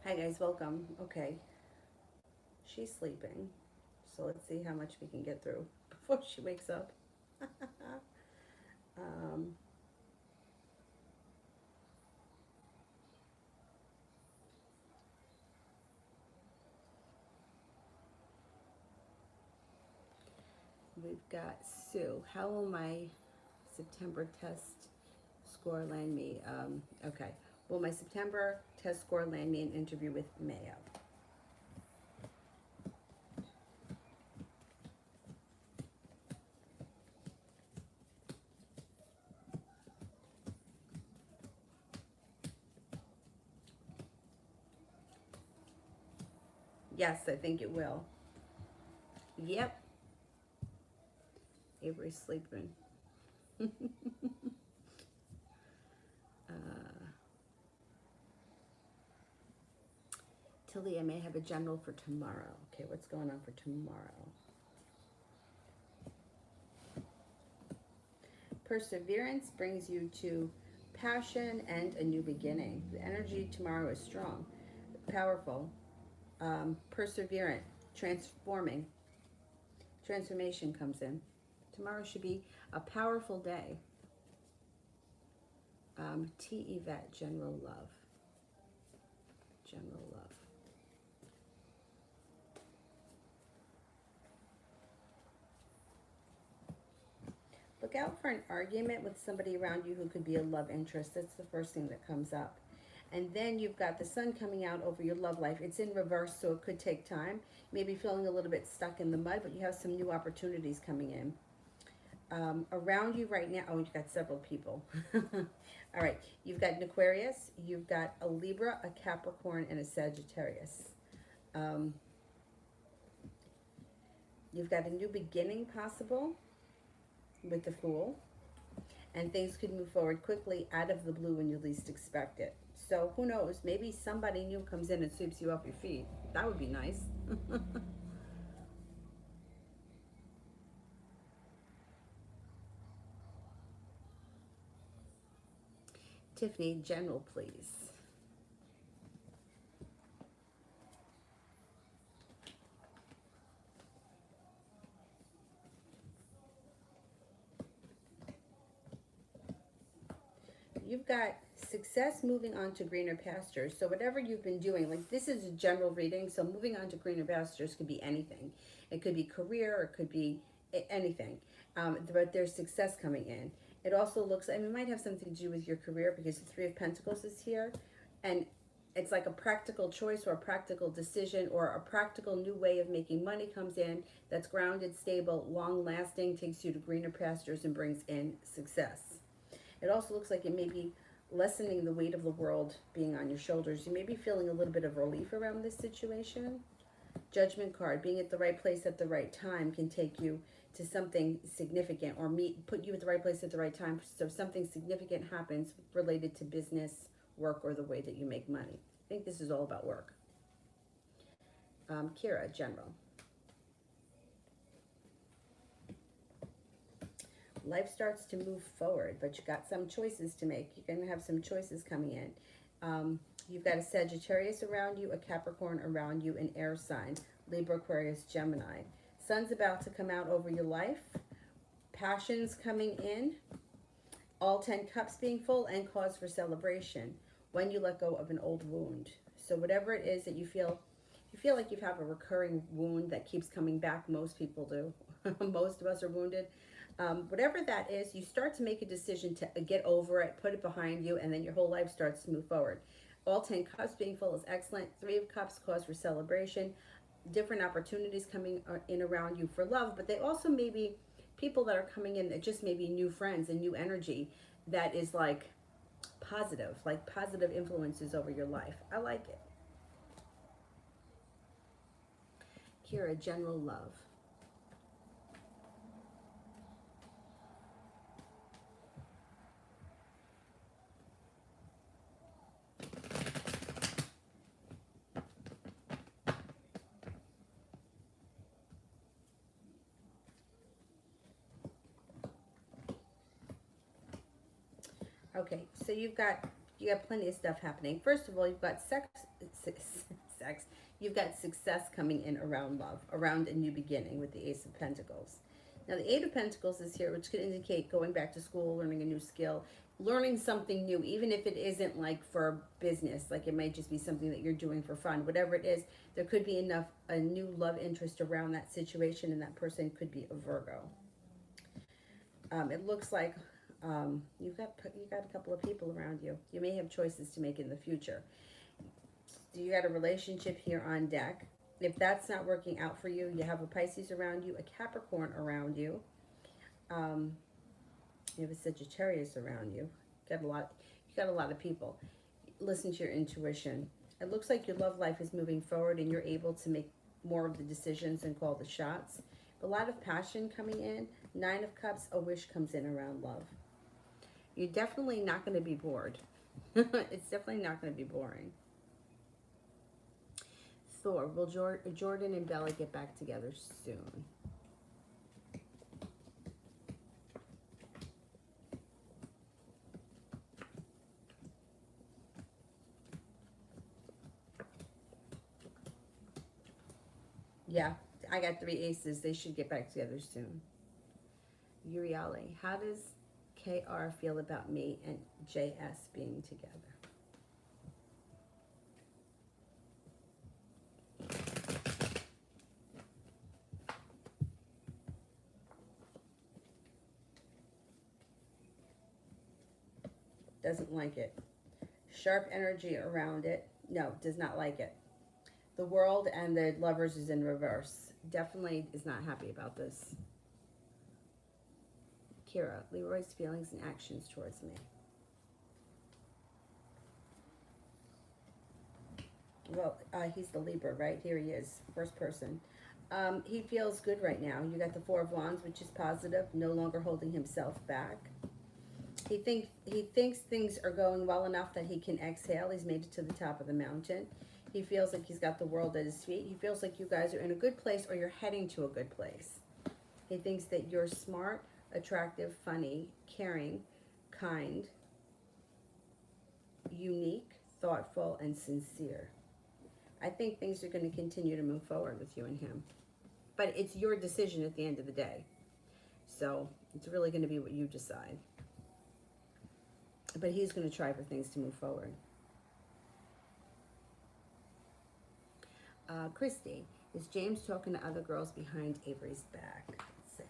Hi guys, welcome. Okay, she's sleeping, so let's see how much we can get through before she wakes up. um, we've got Sue. How will my September test score land me? Okay, will my September test score land me an interview with Mayo? Yes, I think it will. Yep, Avery's sleeping. uh, Tilly, I may have a general for tomorrow. Okay, what's going on for tomorrow? Perseverance brings you to passion and a new beginning. The energy tomorrow is strong, powerful, perseverant, transforming. Transformation comes in. Tomorrow should be a powerful day. T. Yvette, general love. General love. Look out for an argument with somebody around you who could be a love interest. That's the first thing that comes up. And then you've got the sun coming out over your love life. It's in reverse, so it could take time. Maybe feeling a little bit stuck in the mud, but you have some new opportunities coming in. Around you right now, oh, you've got several people. All right, you've got an Aquarius, you've got a Libra, a Capricorn, and a Sagittarius. Um, you've got a new beginning possible with the Fool, and things could move forward quickly out of the blue when you least expect it. So who knows? Maybe somebody new comes in and sweeps you off your feet. That would be nice. Tiffany, general, please. You've got success moving on to greener pastures. So whatever you've been doing, like this is a general reading, so moving on to greener pastures could be anything. It could be career, or it could be anything. But there's success coming in. It also looks, I mean, it might have something to do with your career because the Three of Pentacles is here. And it's like a practical choice or a practical decision or a practical new way of making money comes in that's grounded, stable, long lasting, takes you to greener pastures and brings in success. It also looks like it may be lessening the weight of the world being on your shoulders. You may be feeling a little bit of relief around this situation. Judgment card, being at the right place at the right time can take you to something significant or put you at the right place at the right time. So something significant happens related to business, work, or the way that you make money. I think this is all about work. Kira, general. Life starts to move forward, but you got some choices to make. You're going to have some choices coming in. You've got a Sagittarius around you, a Capricorn around you, an air sign, Libra, Aquarius, Gemini. Sun's about to come out over your life. Passions coming in. All 10 cups being full and cause for celebration when you let go of an old wound. So whatever it is that you feel like you have a recurring wound that keeps coming back. Most people do. Most of us are wounded. Whatever that is, you start to make a decision to get over it, put it behind you, and then your whole life starts to move forward. All 10 cups being full is excellent. 3 of cups, cause for celebration. Different opportunities coming in around you for love, but they also may be people that are coming in that just may be new friends and new energy that is like positive influences over your life. I like it. Kira, general love. Okay, so you've got You got plenty of stuff happening. First of all, you've got sex. You've got success coming in around love, around a new beginning with the Ace of Pentacles. Now, the Eight of Pentacles is here, which could indicate going back to school, learning a new skill, learning something new, even if it isn't like for business. Like it might just be something that you're doing for fun. Whatever it is, there could be a new love interest around that situation, and that person could be a Virgo. It looks like you got a couple of people around you. You may have choices to make in the future. You got a relationship here on deck. If that's not working out for you, you have a Pisces around you, a Capricorn around you. You have a Sagittarius around you. You got a lot of people. Listen to your intuition. It looks like your love life is moving forward and you're able to make more of the decisions and call the shots. A lot of passion coming in. Nine of Cups, a wish comes in around love. You're definitely not going to be bored. It's definitely not going to be boring. Thor, will Jordan and Bella get back together soon? Yeah, I got 3 aces. They should get back together soon. Uriale, how does KR feel about me and JS being together? Doesn't like it. Sharp energy around it. No, does not like it. The World and the Lovers is in reverse. Definitely is not happy about this. Kira, Leroy's feelings and actions towards me. Well, he's the Libra, right? Here he is, first person. He feels good right now. You got the Four of Wands, which is positive, no longer holding himself back. He thinks things are going well enough that he can exhale. He's made it to the top of the mountain. He feels like he's got the world at his feet. He feels like you guys are in a good place or you're heading to a good place. He thinks that you're smart, attractive, funny, caring, kind, unique, thoughtful, and sincere. I think things are going to continue to move forward with you and him. But it's your decision at the end of the day. So it's really going to be what you decide. But he's going to try for things to move forward. Christy, is James talking to other girls behind Avery's back? Let's see.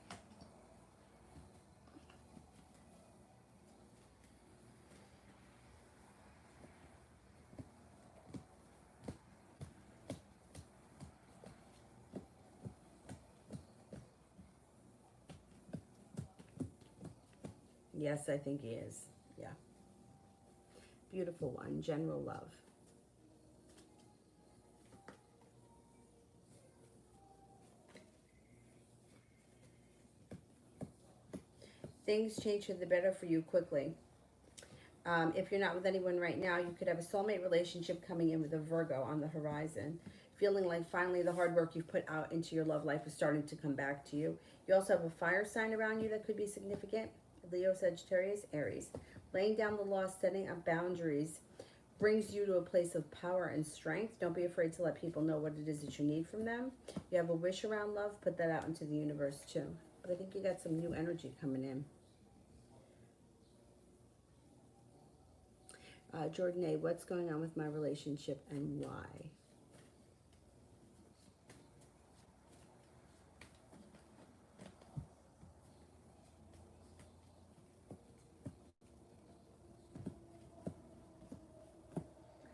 Yes, I think he is. Yeah. Beautiful one. General love. Things change for the better for you quickly. If you're not with anyone right now, you could have a soulmate relationship coming in with a Virgo on the horizon. Feeling like finally the hard work you've put out into your love life is starting to come back to you. You also have a fire sign around you that could be significant. Leo, Sagittarius, Aries. Laying down the law, setting up boundaries brings you to a place of power and strength. Don't be afraid to let people know what it is that you need from them. You have a wish around love, put that out into the universe too. But I think you got some new energy coming in. Jordan A., what's going on with my relationship and why?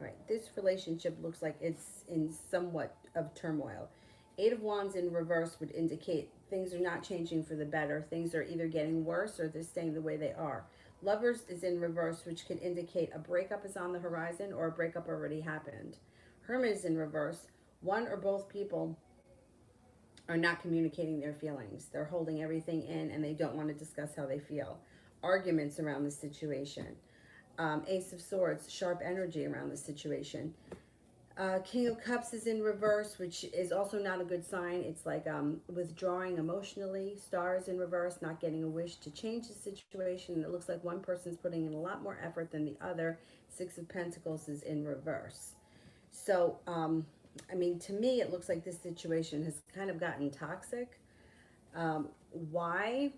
All right, this relationship looks like it's in somewhat of turmoil. Eight of Wands in reverse would indicate things are not changing for the better. Things are either getting worse or they're staying the way they are. Lovers is in reverse, which could indicate a breakup is on the horizon or a breakup already happened. Hermit is in reverse. One or both people are not communicating their feelings. They're holding everything in and they don't want to discuss how they feel. Arguments around the situation. Ace of Swords, sharp energy around the situation. King of Cups is in reverse, which is also not a good sign. It's like withdrawing emotionally. Stars in reverse, not getting a wish to change the situation. It looks like one person's putting in a lot more effort than the other. Six of Pentacles is in reverse. So, I mean, to me, it looks like this situation has kind of gotten toxic. Why?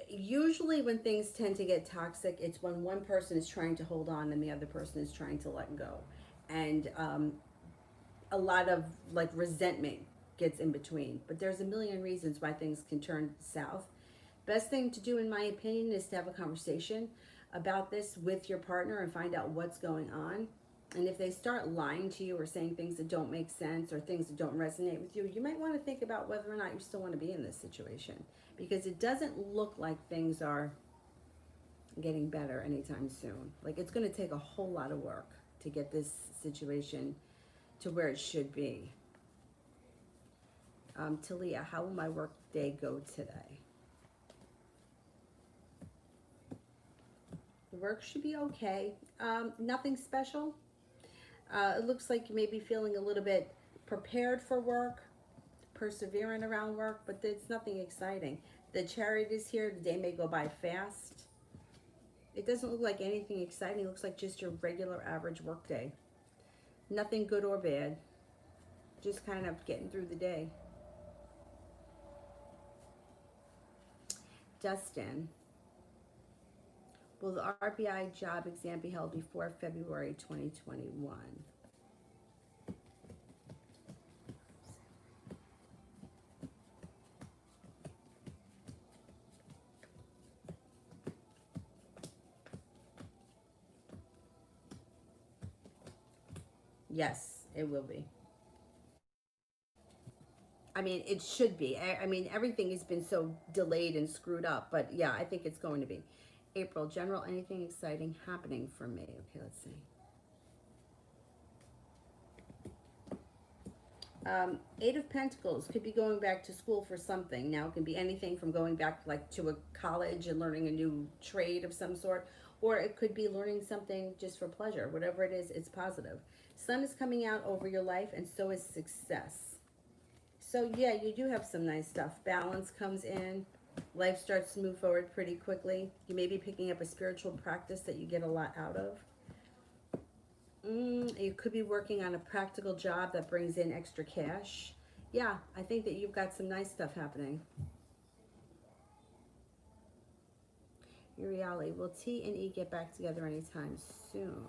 Usually when things tend to get toxic, it's when one person is trying to hold on and the other person is trying to let go. And a lot of like resentment gets in between. But there's a million reasons why things can turn south. Best thing to do, in my opinion, is to have a conversation about this with your partner and find out what's going on. And if they start lying to you or saying things that don't make sense or things that don't resonate with you, you might want to think about whether or not you still want to be in this situation, because it doesn't look like things are getting better anytime soon. Like, it's going to take a whole lot of work to get this situation to where it should be. Talia, how will my work day go today? The work should be okay. Nothing special. It looks like you may be feeling a little bit prepared for work, persevering around work, but it's nothing exciting. The Chariot is here. The day may go by fast. It doesn't look like anything exciting. It looks like just your regular average work day. Nothing good or bad. Just kind of getting through the day. Dustin, will the RBI job exam be held before February 2021? Yes, it will be. I mean, it should be. I mean, everything has been so delayed and screwed up, but yeah, I think it's going to be. April, general, anything exciting happening for me? Okay, let's see. Eight of Pentacles could be going back to school for something. Now, it can be anything from going back like to a college and learning a new trade of some sort, or it could be learning something just for pleasure. Whatever it is, it's positive. Sun is coming out over your life, and so is success. So yeah, you do have some nice stuff. Balance comes in. Life starts to move forward pretty quickly. You may be picking up a spiritual practice that you get a lot out of. You could be working on a practical job that brings in extra cash. Yeah, I think that you've got some nice stuff happening. Uriali, will T and E get back together anytime soon?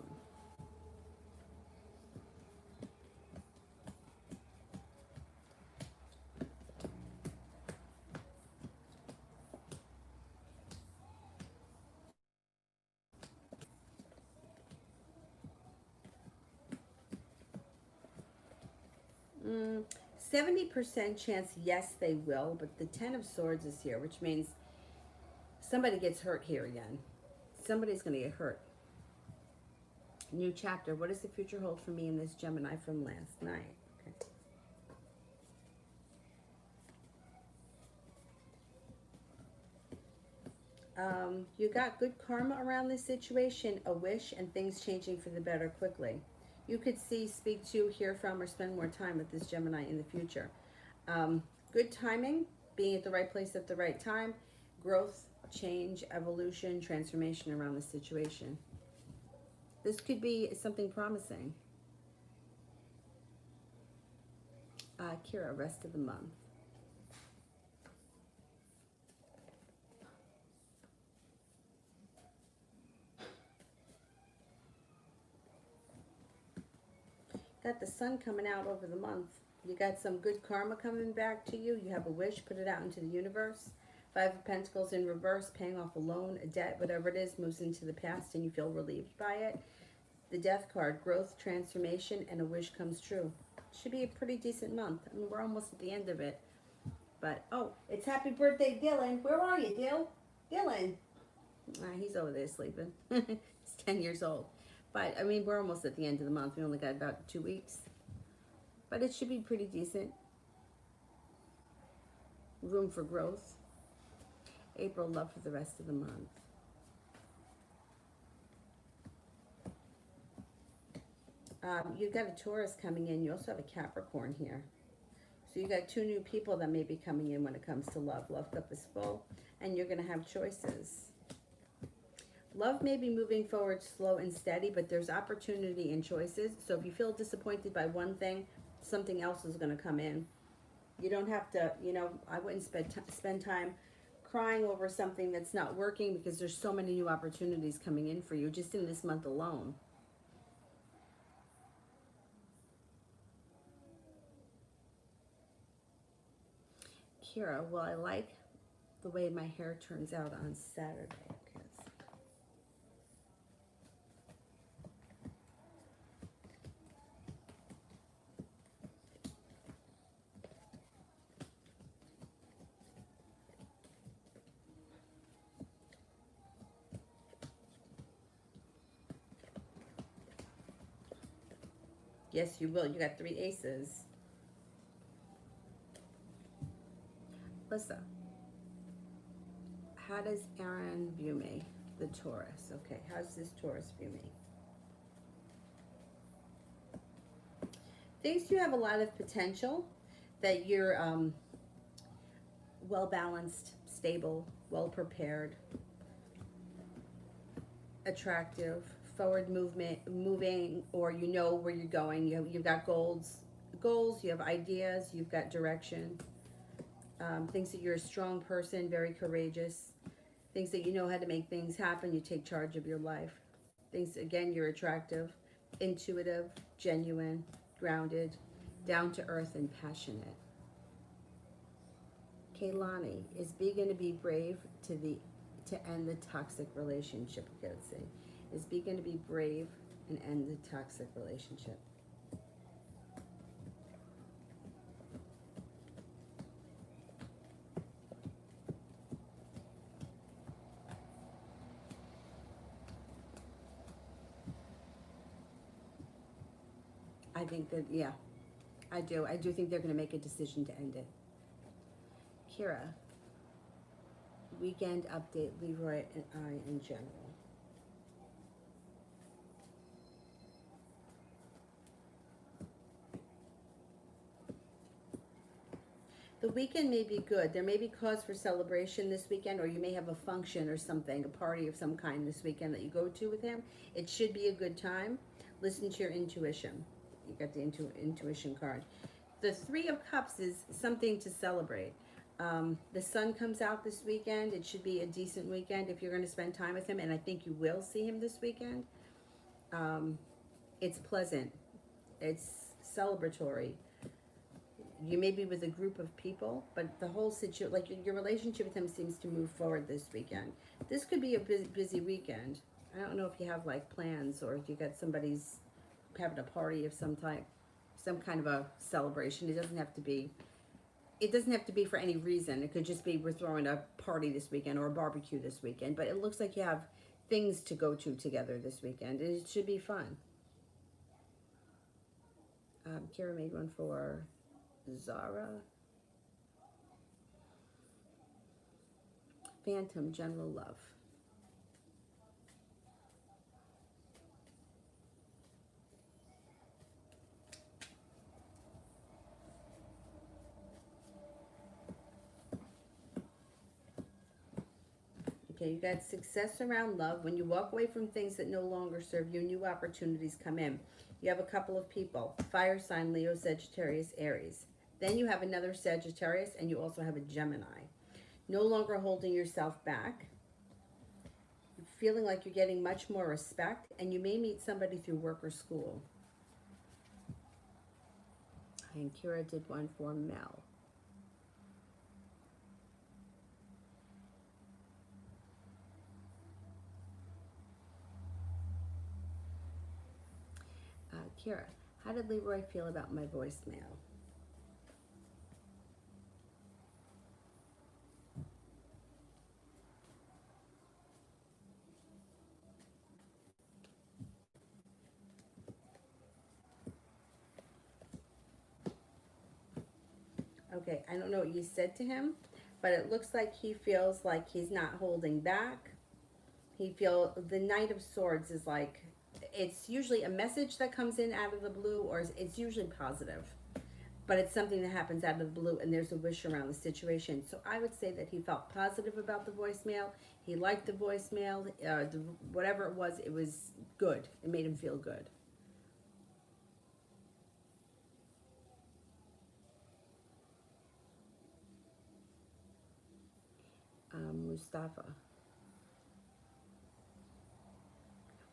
70% chance, yes, they will, but the Ten of Swords is here, which means somebody gets hurt here again. Somebody's going to get hurt. New chapter. What does the future hold for me and this Gemini from last night? Okay. You got good karma around this situation, a wish, and things changing for the better quickly. You could see, speak to, hear from, or spend more time with this Gemini in the future. Good timing, being at the right place at the right time, growth, change, evolution, transformation around the situation. This could be something promising. Kira, rest of the month. Got the sun coming out over the month. You got some good karma coming back to you. You have a wish, put it out into the universe. Five of Pentacles in reverse, paying off a loan, a debt, whatever it is, moves into the past and you feel relieved by it. The Death card, growth, transformation, and a wish comes true. Should be a pretty decent month. I mean, we're almost at the end of it. But, oh, it's happy birthday, Dylan. Where are you, Dylan? He's over there sleeping. He's 10 years old. But, I mean, we're almost at the end of the month. We only got about 2 weeks. But it should be pretty decent. Room for growth. April, love for the rest of the month. You've got a Taurus coming in. You also have a Capricorn here. So you got two new people that may be coming in when it comes to love. Love cup is full, and you're going to have choices. Love may be moving forward slow and steady, but there's opportunity and choices. So if you feel disappointed by one thing, something else is going to come in. You don't have to, you know, I wouldn't spend time crying over something that's not working, because there's so many new opportunities coming in for you just in this month alone. Kira, well, I like the way my hair turns out on Saturday. Okay. Yes, you will. You got 3 aces. Listen, how does Aaron view me? The Taurus. Okay, how does this Taurus view me? Thinks you have a lot of potential, that you're well balanced, stable, well prepared, attractive, forward moving, or you know where you're going. You've got goals. You have ideas. You've got direction. Thinks that you're a strong person, very courageous. Thinks that you know how to make things happen. You take charge of your life. Thinks again you're attractive, intuitive, genuine, grounded, down to earth, and passionate. Kaylani, is B going to be brave to end the toxic relationship? Okay, let's see. Is B going to be brave and end the toxic relationship? I think that, yeah, I do. I do think they're going to make a decision to end it. Kira, weekend update, Leroy and I in general. The weekend may be good. There may be cause for celebration this weekend, or you may have a function or something, a party of some kind this weekend that you go to with him. It should be a good time. Listen to your intuition. You got the intuition card. The Three of Cups is something to celebrate. The sun comes out this weekend. It should be a decent weekend if you're going to spend time with him, and I think you will see him this weekend. It's pleasant. It's celebratory. You may be with a group of people, but the whole situation, like your relationship with him, seems to move forward this weekend. This could be a busy weekend. I don't know if you have like plans, or if you got somebody's having a party of some type, some kind of a celebration. It doesn't have to be. It doesn't have to be for any reason. It could just be we're throwing a party this weekend or a barbecue this weekend. But it looks like you have things to go to together this weekend, and it should be fun. Kira made one for Zara. Phantom, general love. Okay, you got success around love. When you walk away from things that no longer serve you, new opportunities come in. You have a couple of people. Fire sign, Leo, Sagittarius, Aries. Then you have another Sagittarius, and you also have a Gemini. No longer holding yourself back. Feeling like you're getting much more respect, and you may meet somebody through work or school. And Kira did one for Mel. Kira, how did Leroy feel about my voicemail? Okay, I don't know what you said to him, but it looks like he feels like he's not holding back. He feels the Knight of Swords is like it's usually a message that comes in out of the blue, or it's usually positive, but it's something that happens out of the blue, and there's a wish around the situation. So I would say that he felt positive about the voicemail. He liked the voicemail. Whatever it was good. It made him feel good. Mustafa.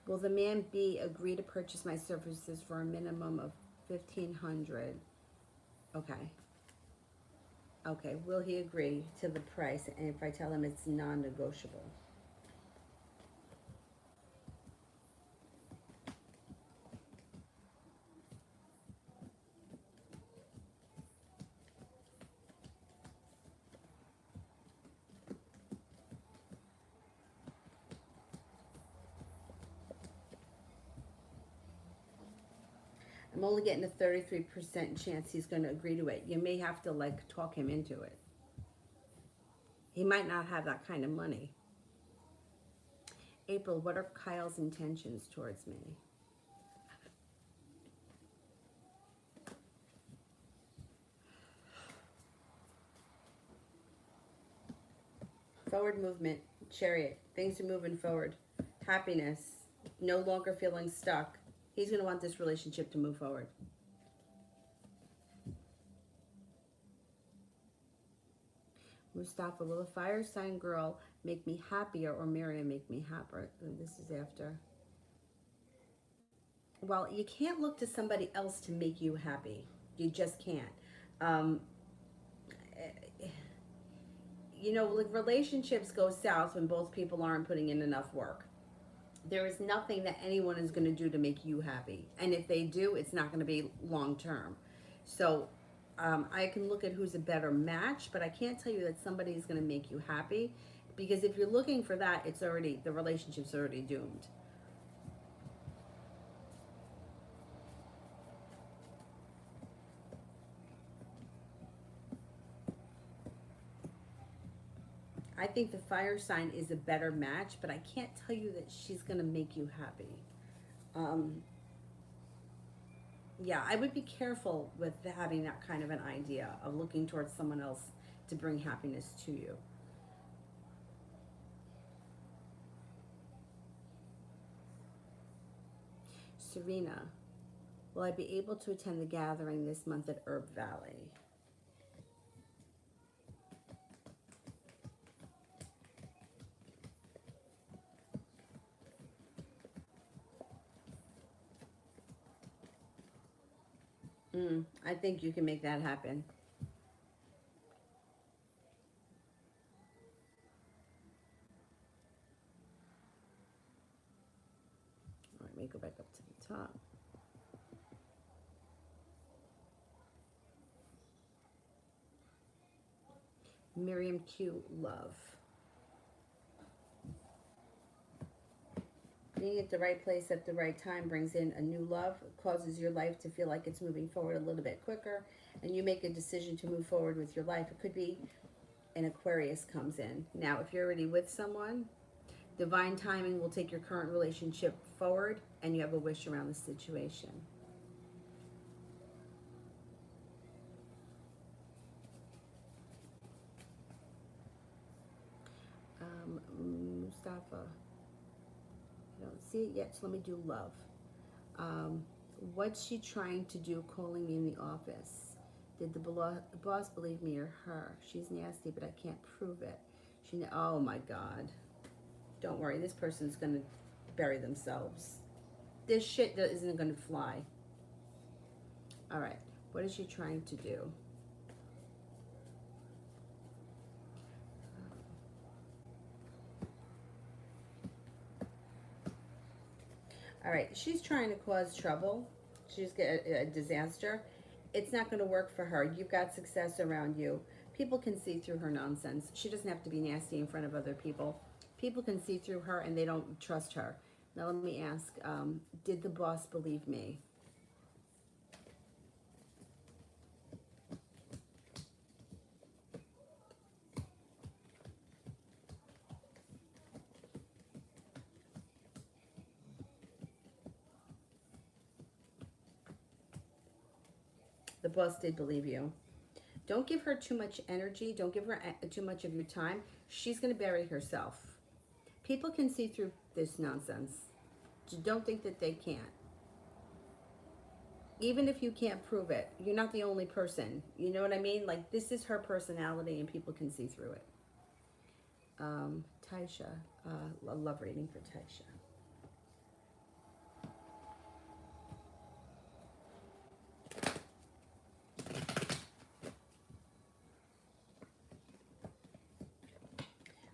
Will the man B agree to purchase my services for a minimum of 1,500? Okay. Okay. Will he agree to the price? And if I tell him it's non-negotiable? I'm only getting a 33% chance he's going to agree to it. You may have to like talk him into it. He might not have that kind of money. April, what are Kyle's intentions towards me? Forward movement, Chariot. Things are moving forward. Happiness. No longer feeling stuck. He's going to want this relationship to move forward. Mustafa, will a fire sign girl make me happier or Miriam make me happier? This is after. Well, you can't look to somebody else to make you happy. You just can't. Um, you know, like relationships go south when both people aren't putting in enough work. There is nothing that anyone is going to do to make you happy. And if they do, it's not going to be long term. So I can look at who's a better match, but I can't tell you that somebody is going to make you happy, because if you're looking for that, it's already, the relationship's already doomed. I think the fire sign is a better match, but I can't tell you that she's going to make you happy. Yeah, I would be careful with having that kind of an idea of looking towards someone else to bring happiness to you. Serena, will I be able to attend the gathering this month at Herb Valley? I think you can make that happen. All right, let me go back up to the top. Miriam Q, love. Being at the right place at the right time brings in a new love, causes your life to feel like it's moving forward a little bit quicker, and you make a decision to move forward with your life. It could be an Aquarius comes in. Now, if you're already with someone, divine timing will take your current relationship forward, and you have a wish around the situation. Mustafa, I don't see it yet, so let me do love. What's she trying to do calling me in the office? Did the boss believe me or her? She's nasty, but I can't prove it. Oh my God. Don't worry, this person's going to bury themselves. This shit that isn't going to fly. All right, what is she trying to do? All right, she's trying to cause trouble. She's got a disaster. It's not going to work for her. You've got success around you. People can see through her nonsense. She doesn't have to be nasty in front of other people. People can see through her and they don't trust her. Now let me ask, did the boss believe me? The boss did believe you. Don't give her too much energy. Don't give her too much of your time. She's going to bury herself. People can see through this nonsense. Don't think that they can't. Even if you can't prove it, you're not the only person. You know what I mean? Like, this is her personality and people can see through it. Taisha, a love reading for Taisha.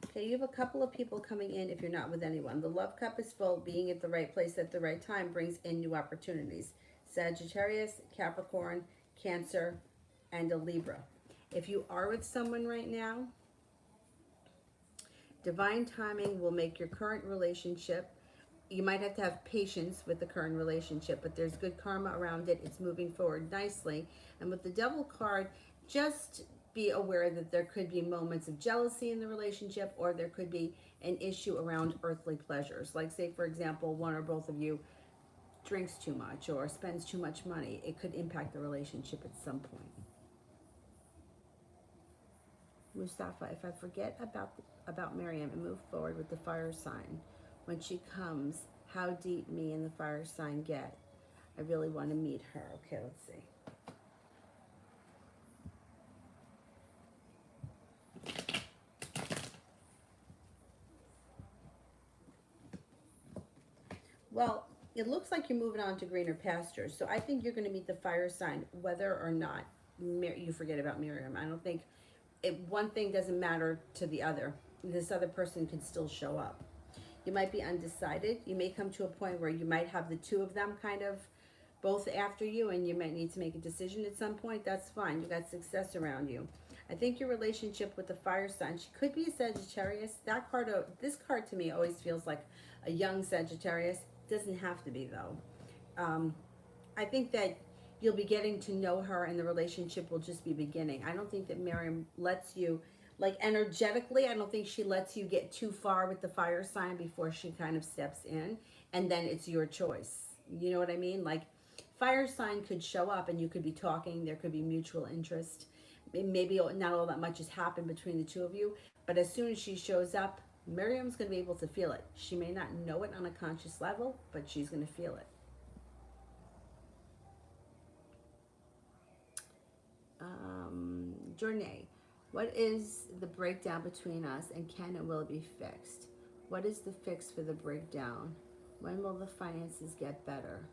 Okay, you have a couple of people coming in if you're not with anyone. The love cup is full. Being at the right place at the right time brings in new opportunities. Sagittarius, Capricorn, Cancer, and a Libra. If you are with someone right now, divine timing will make your current relationship. You might have to have patience with the current relationship, but there's good karma around it. It's moving forward nicely. And with the Devil card, just be aware that there could be moments of jealousy in the relationship, or there could be an issue around earthly pleasures. Like, say, for example, one or both of you drinks too much or spends too much money. It could impact the relationship at some point. Mustafa, if I forget about Miriam and move forward with the fire sign, when she comes, how deep me and the fire sign get? I really want to meet her. Okay, let's see. Well, it looks like you're moving on to greener pastures. So I think you're going to meet the fire sign, whether or not you forget about Miriam. I don't think one thing doesn't matter to the other. This other person can still show up. You might be undecided. You may come to a point where you might have the two of them kind of both after you, and you might need to make a decision at some point. That's fine. You got success around you. I think your relationship with the fire sign, she could be a Sagittarius. That card, this card to me always feels like a young Sagittarius. Doesn't have to be though. I think that you'll be getting to know her and the relationship will just be beginning. I don't think that Miriam lets you, like energetically, I don't think she lets you get too far with the fire sign before she kind of steps in, and then it's your choice. You know what I mean? Like, fire sign could show up and you could be talking, there could be mutual interest. Maybe not all that much has happened between the two of you, but as soon as she shows up, Miriam's going to be able to feel it. She may not know it on a conscious level, but she's going to feel it. Journey, what is the breakdown between us, and can and will it be fixed? What is the fix for the breakdown? When will the finances get better?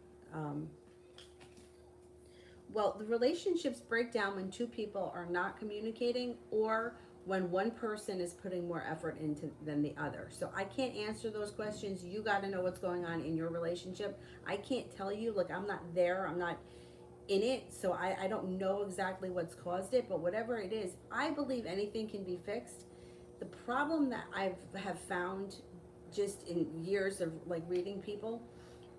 Well, the relationships break down when two people are not communicating, or when one person is putting more effort into than the other. So I can't answer those questions. You got to know what's going on in your relationship. I can't tell you. Look, I'm not there. I'm not in it, so I don't know exactly what's caused it, but whatever it is, I believe anything can be fixed. The problem that I have found just in years of like reading people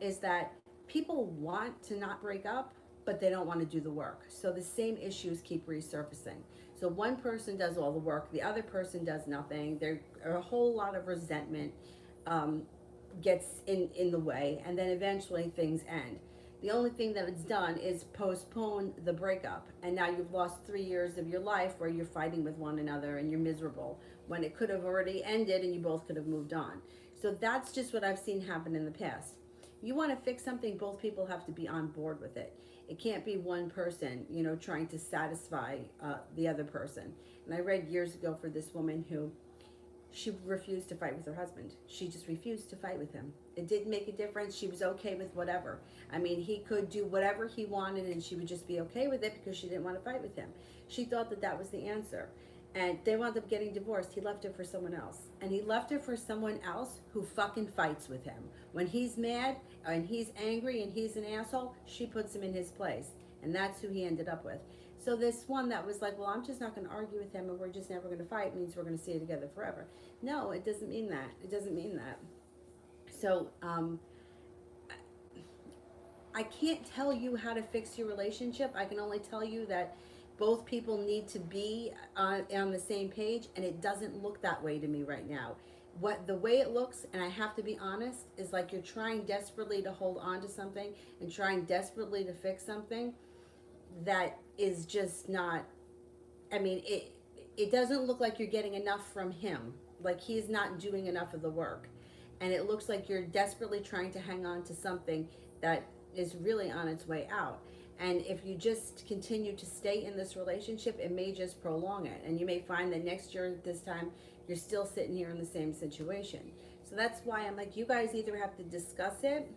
is that people want to not break up, but they don't want to do the work. So the same issues keep resurfacing. So one person does all the work, the other person does nothing. There are a whole lot of resentment gets in the way, and then eventually things end. The only thing that it's done is postpone the breakup, and now you've lost 3 years of your life where you're fighting with one another and you're miserable, when it could have already ended and you both could have moved on. So that's just what I've seen happen in the past. You want to fix something, both people have to be on board with it. It can't be one person, trying to satisfy the other person. And I read years ago for this woman who she refused to fight with her husband. She just refused to fight with him. It didn't make a difference. She was okay with whatever. I mean, he could do whatever he wanted and she would just be okay with it because she didn't want to fight with him. She thought that that was the answer. And they wound up getting divorced. He left her for someone else. And he left her for someone else who fucking fights with him. When he's mad and he's angry and he's an asshole, she puts him in his place. And that's who he ended up with. So this one that was like, well, I'm just not going to argue with him and we're just never going to fight, means we're going to stay together forever. No, it doesn't mean that. It doesn't mean that. So I can't tell you how to fix your relationship. I can only tell you that both people need to be on the same page, and it doesn't look that way to me right now. The way it looks, and I have to be honest, is like you're trying desperately to hold on to something and trying desperately to fix something. that is just not, I mean, it doesn't look like you're getting enough from him. Like he's not doing enough of the work. And it looks like you're desperately trying to hang on to something that is really on its way out. And if you just continue to stay in this relationship, it may just prolong it. And you may find that next year at this time, you're still sitting here in the same situation. So that's why I'm like, you guys either have to discuss it,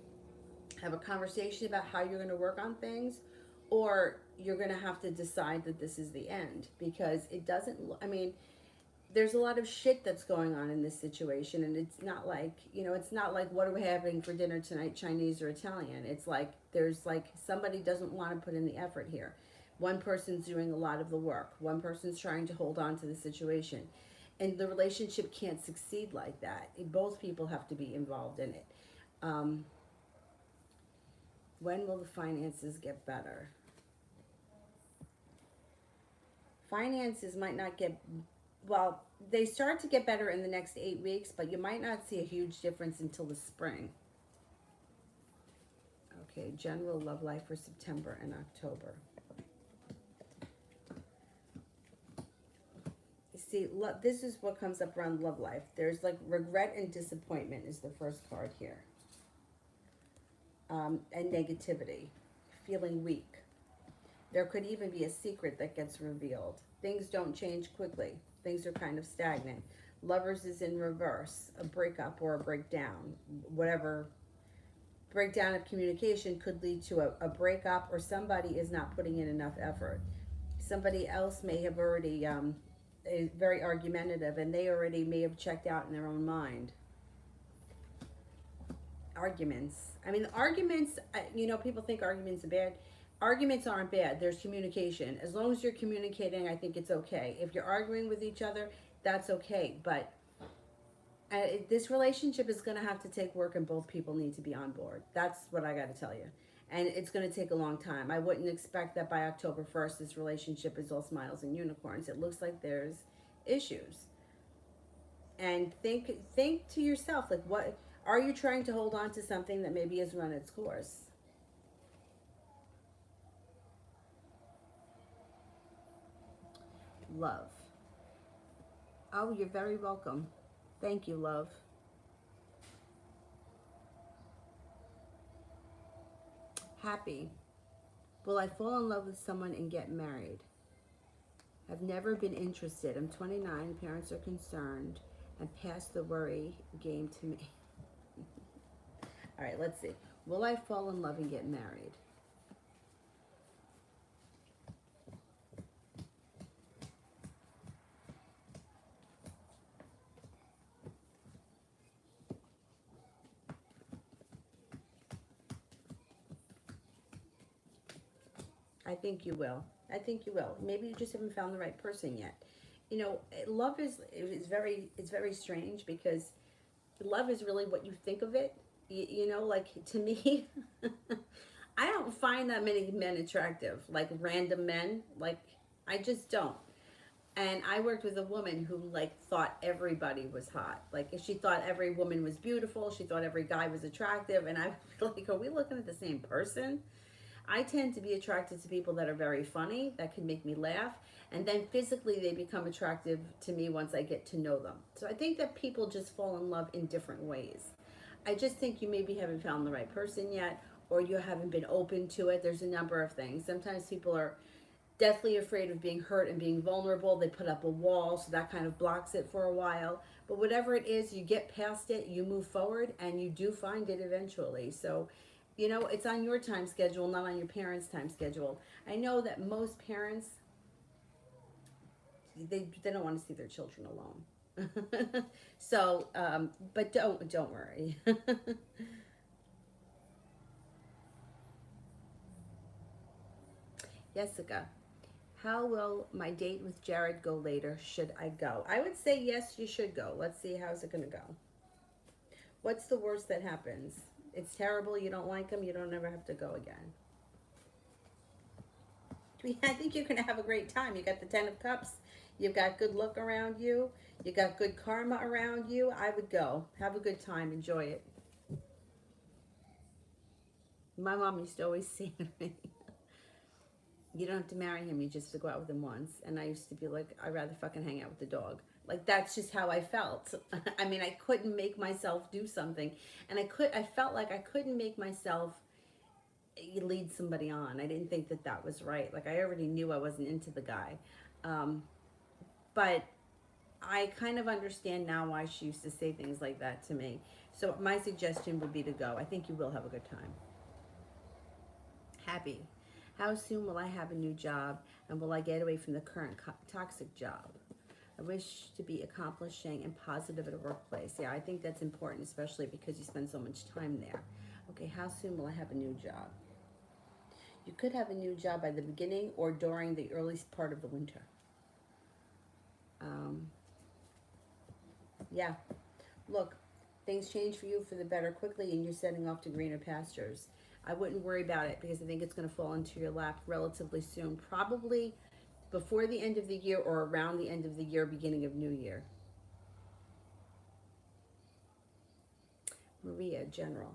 have a conversation about how you're going to work on things, or you're going to have to decide that this is the end, because it doesn't, I mean, there's a lot of shit that's going on in this situation, and it's not like, you know, it's not like, what are we having for dinner tonight, Chinese or Italian? It's like there's like somebody doesn't want to put in the effort here. One person's doing a lot of the work, one person's trying to hold on to the situation, and the relationship can't succeed like that. Both people have to be involved in it. um, when will the finances get better? Finances might not get, well, they start to get better in the next 8 weeks, but you might not see a huge difference until the spring. Okay, general love life for September and October. See, this is what comes up around love life. There's like regret and disappointment is the first card here. And negativity, feeling weak. There could even be a secret that gets revealed. Things don't change quickly. Things are kind of stagnant. Lovers is in reverse, a breakup or a breakdown. Whatever breakdown of communication could lead to a breakup, or somebody is not putting in enough effort. Somebody else may have already, is very argumentative, and they already may have checked out in their own mind. Arguments. I mean, arguments, you know, people think arguments are bad. Arguments aren't bad. There's communication. As long as you're communicating, I think it's okay. If you're arguing with each other, that's okay. But this relationship is going to have to take work, and both people need to be on board. That's what I got to tell you. And it's going to take a long time. I wouldn't expect that by October 1st, this relationship is all smiles and unicorns. It looks like there's issues. And think to yourself, like, what are you trying to hold on to something that maybe has run its course? Love. Oh, you're very welcome. Thank you, love. Happy. Will I fall in love with someone and get married? I've never been interested. I'm 29, parents are concerned, and pass the worry game to me. All right, let's see. Will I fall in love and get married? I think you will. I think you will. Maybe you just haven't found the right person yet. You know, love is very, it's very strange, because love is really what you think of it. You know, like to me, I don't find that many men attractive, like random men. Like I just don't. And I worked with a woman who like thought everybody was hot. Like she thought every woman was beautiful. She thought every guy was attractive. And I was like, are we looking at the same person? I tend to be attracted to people that are very funny, that can make me laugh, and then physically they become attractive to me once I get to know them. So I think that people just fall in love in different ways. I just think you maybe haven't found the right person yet, or you haven't been open to it. There's a number of things. Sometimes people are deathly afraid of being hurt and being vulnerable. They put up a wall, so that kind of blocks it for a while. But whatever it is, you get past it, you move forward, and you do find it eventually. So, you know, it's on your time schedule, not on your parents' time schedule. I know that most parents, they don't want to see their children alone. So, but don't worry. Jessica, how will my date with Jared go later? Should I go? I would say yes, you should go. Let's see, how's it going to go? What's the worst that happens? It's terrible, you don't like him, you don't ever have to go again. I think you're going to have a great time. You got the 10 of Cups. You've got good luck around you. You got good karma around you. I would go. Have a good time. Enjoy it. My mom used to always say to me, You don't have to marry him. You just have to go out with him once. And I used to be like, I'd rather fucking hang out with the dog. Like, that's just how I felt. I mean, I couldn't make myself do something. And I felt like I couldn't make myself lead somebody on. I didn't think that that was right. Like, I already knew I wasn't into the guy. But I kind of understand now why she used to say things like that to me. So my suggestion would be to go. I think you will have a good time. Happy. How soon will I have a new job, and will I get away from the current toxic job? I wish to be accomplishing and positive at a workplace. Yeah, I think that's important, especially because you spend so much time there. Okay, how soon will I have a new job? You could have a new job by the beginning or during the earliest part of the winter. Yeah, look, things change for you for the better quickly, and you're setting off to greener pastures. I wouldn't worry about it because I think it's going to fall into your lap relatively soon, probably before the end of the year or around the end of the year, beginning of New Year. Maria, General.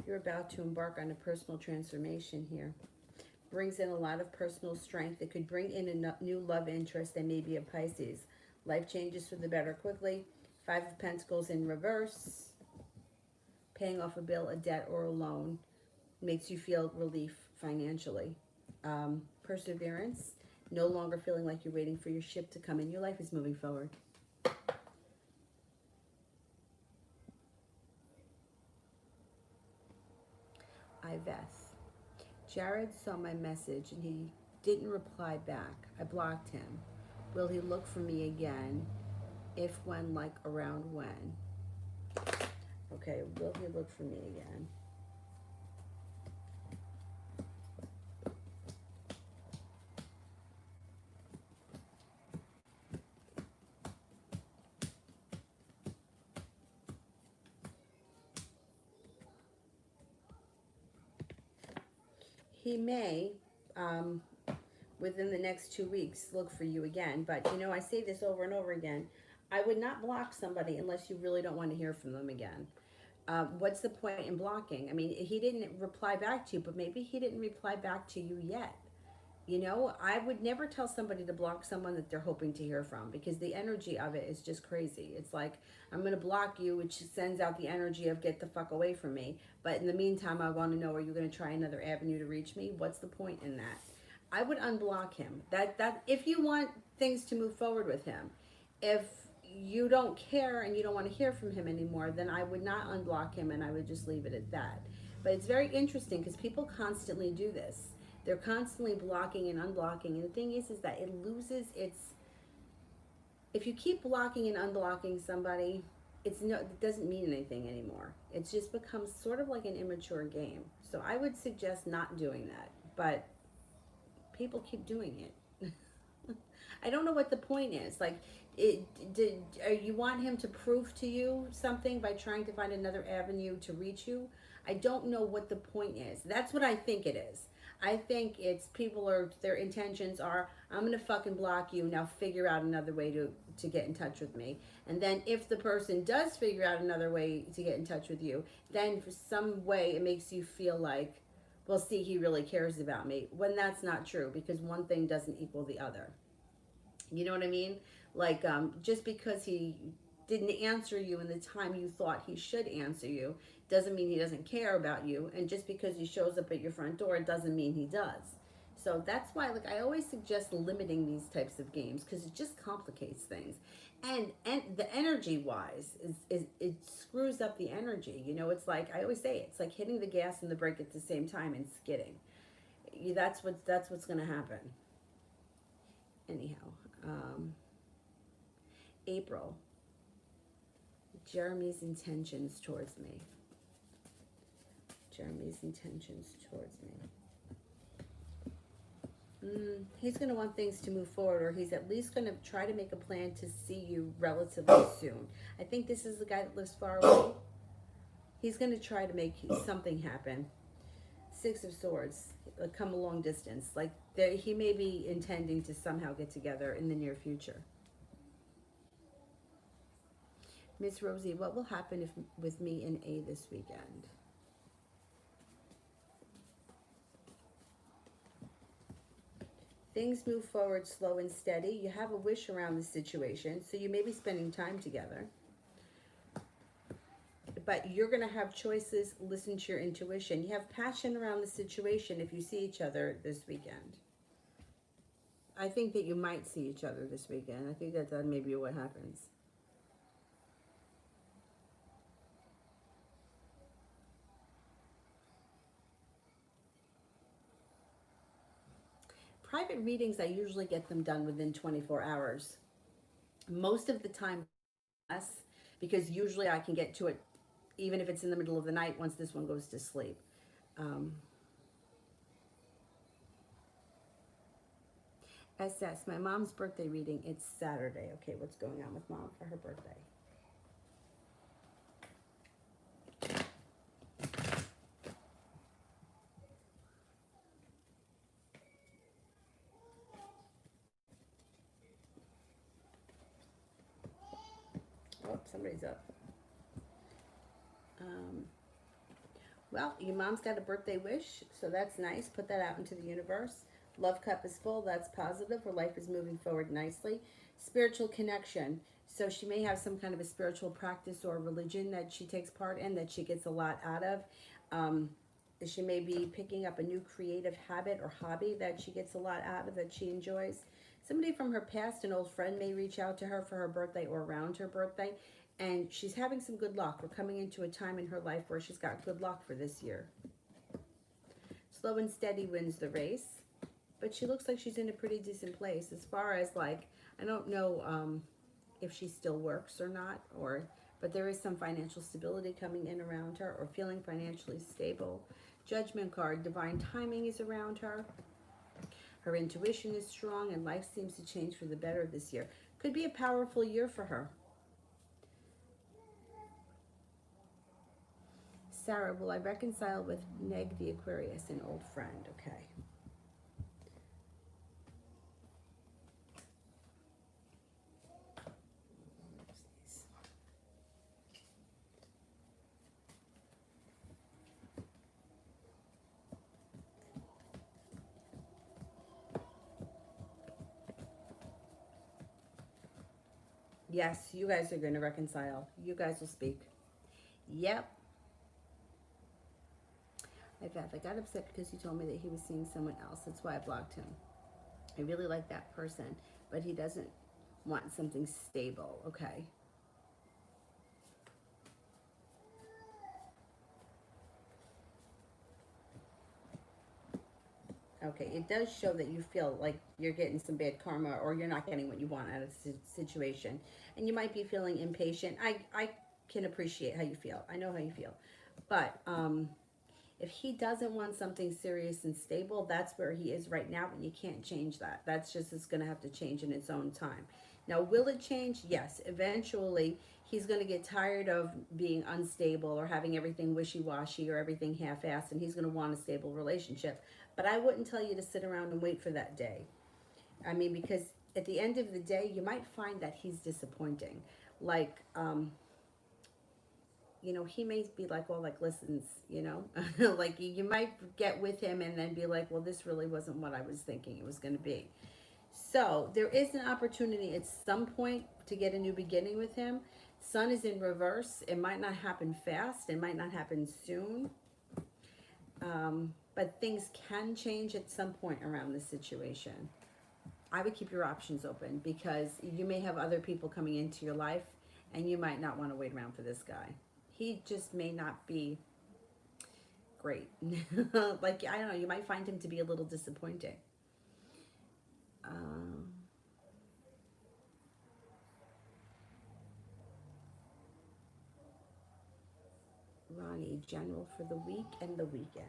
You're about to embark on a personal transformation here. Brings in a lot of personal strength. It could bring in a new love interest that may be a Pisces. Life changes for the better quickly. Five of Pentacles in reverse. Paying off a bill, a debt, or a loan makes you feel relief financially. Perseverance. No longer feeling like you're waiting for your ship to come in. Your life is moving forward. Iveth. Jared saw my message and he didn't reply back. I blocked him. Will he look for me again? If, when, like, around when? Okay, will he look for me again? He may, within the next 2 weeks, look for you again. But, you know, I say this over and over again. I would not block somebody unless you really don't want to hear from them again. What's the point in blocking? I mean, he didn't reply back to you, but maybe he didn't reply back to you yet. You know, I would never tell somebody to block someone that they're hoping to hear from, because the energy of it is just crazy. It's like, I'm going to block you, which sends out the energy of get the fuck away from me. But in the meantime, I want to know, are you going to try another avenue to reach me? What's the point in that? I would unblock him. That if you want things to move forward with him. If you don't care and you don't want to hear from him anymore, then I would not unblock him and I would just leave it at that. But it's very interesting because people constantly do this. They're constantly blocking and unblocking. And the thing is that it loses its... If you keep blocking and unblocking somebody, it doesn't mean anything anymore. It just becomes sort of like an immature game. So I would suggest not doing that. But people keep doing it. I don't know what the point is. Like, you want him to prove to you something by trying to find another avenue to reach you? I don't know what the point is. That's what I think it is. I think it's their intentions are, I'm going to fucking block you, now figure out another way to get in touch with me. And then if the person does figure out another way to get in touch with you, then for some way it makes you feel like, well, see, he really cares about me. When that's not true, because one thing doesn't equal the other. You know what I mean? Like, just because he didn't answer you in the time you thought he should answer you doesn't mean he doesn't care about you. And just because he shows up at your front door doesn't mean he does. So that's why, like, I always suggest limiting these types of games, because it just complicates things. And the energy wise is it screws up the energy. You know, it's like, I always say, it's like hitting the gas and the brake at the same time and skidding. That's what's going to happen. Anyhow, April. Jeremy's intentions towards me. Jeremy's intentions towards me. He's going to want things to move forward, or he's at least going to try to make a plan to see you relatively soon. I think this is the guy that lives far away. He's going to try to make something happen. Six of Swords, come a long distance. Like he may be intending to somehow get together in the near future. Miss Rosie, what will happen with me and A this weekend? Things move forward slow and steady. You have a wish around the situation, so you may be spending time together. But you're going to have choices. Listen to your intuition. You have passion around the situation if you see each other this weekend. I think that you might see each other this weekend. I think that may be what happens. Private readings, I usually get them done within 24 hours. Most of the time, less, because usually I can get to it even if it's in the middle of the night once this one goes to sleep. SS, my mom's birthday reading, it's Saturday. Okay, what's going on with mom for her birthday? Oh, somebody's up. Well, your mom's got a birthday wish, so that's nice. Put that out into the universe. Love cup is full. That's positive. Her life is moving forward nicely. Spiritual connection. So she may have some kind of a spiritual practice or religion that she takes part in that she gets a lot out of. She may be picking up a new creative habit or hobby that she gets a lot out of, that she enjoys. Somebody from her past, an old friend, may reach out to her for her birthday or around her birthday. And she's having some good luck. We're coming into a time in her life where she's got good luck for this year. Slow and steady wins the race. But she looks like she's in a pretty decent place. As far as like, I don't know if she still works or not. But there is some financial stability coming in around her, or feeling financially stable. Judgment card, divine timing is around her. Her intuition is strong and life seems to change for the better this year. Could be a powerful year for her. Sarah, will I reconcile with Neg the Aquarius, an old friend? Okay. Yes, you guys are going to reconcile. You guys will speak. Yep. I got upset because he told me that he was seeing someone else. That's why I blocked him. I really like that person, but he doesn't want something stable. Okay. Okay, it does show that you feel like you're getting some bad karma, or you're not getting what you want out of the situation. And you might be feeling impatient. I can appreciate how you feel. I know how you feel. But if he doesn't want something serious and stable, that's where he is right now, and you can't change that. That's just, it's going to have to change in its own time. Now, will it change? Yes. Eventually, he's going to get tired of being unstable or having everything wishy-washy or everything half-assed, and he's going to want a stable relationship. But I wouldn't tell you to sit around and wait for that day. I mean, because at the end of the day, you might find that he's disappointing. Like, you know, he may be like, well, like, listen, you know, like you might get with him and then be like, well, this really wasn't what I was thinking it was going to be. So there is an opportunity at some point to get a new beginning with him. Sun is in reverse. It might not happen fast. It might not happen soon. But things can change at some point around this situation. I would keep your options open, because you may have other people coming into your life and you might not want to wait around for this guy. He just may not be great. Like, I don't know, you might find him to be a little disappointing. Ronnie, general for the week and the weekend.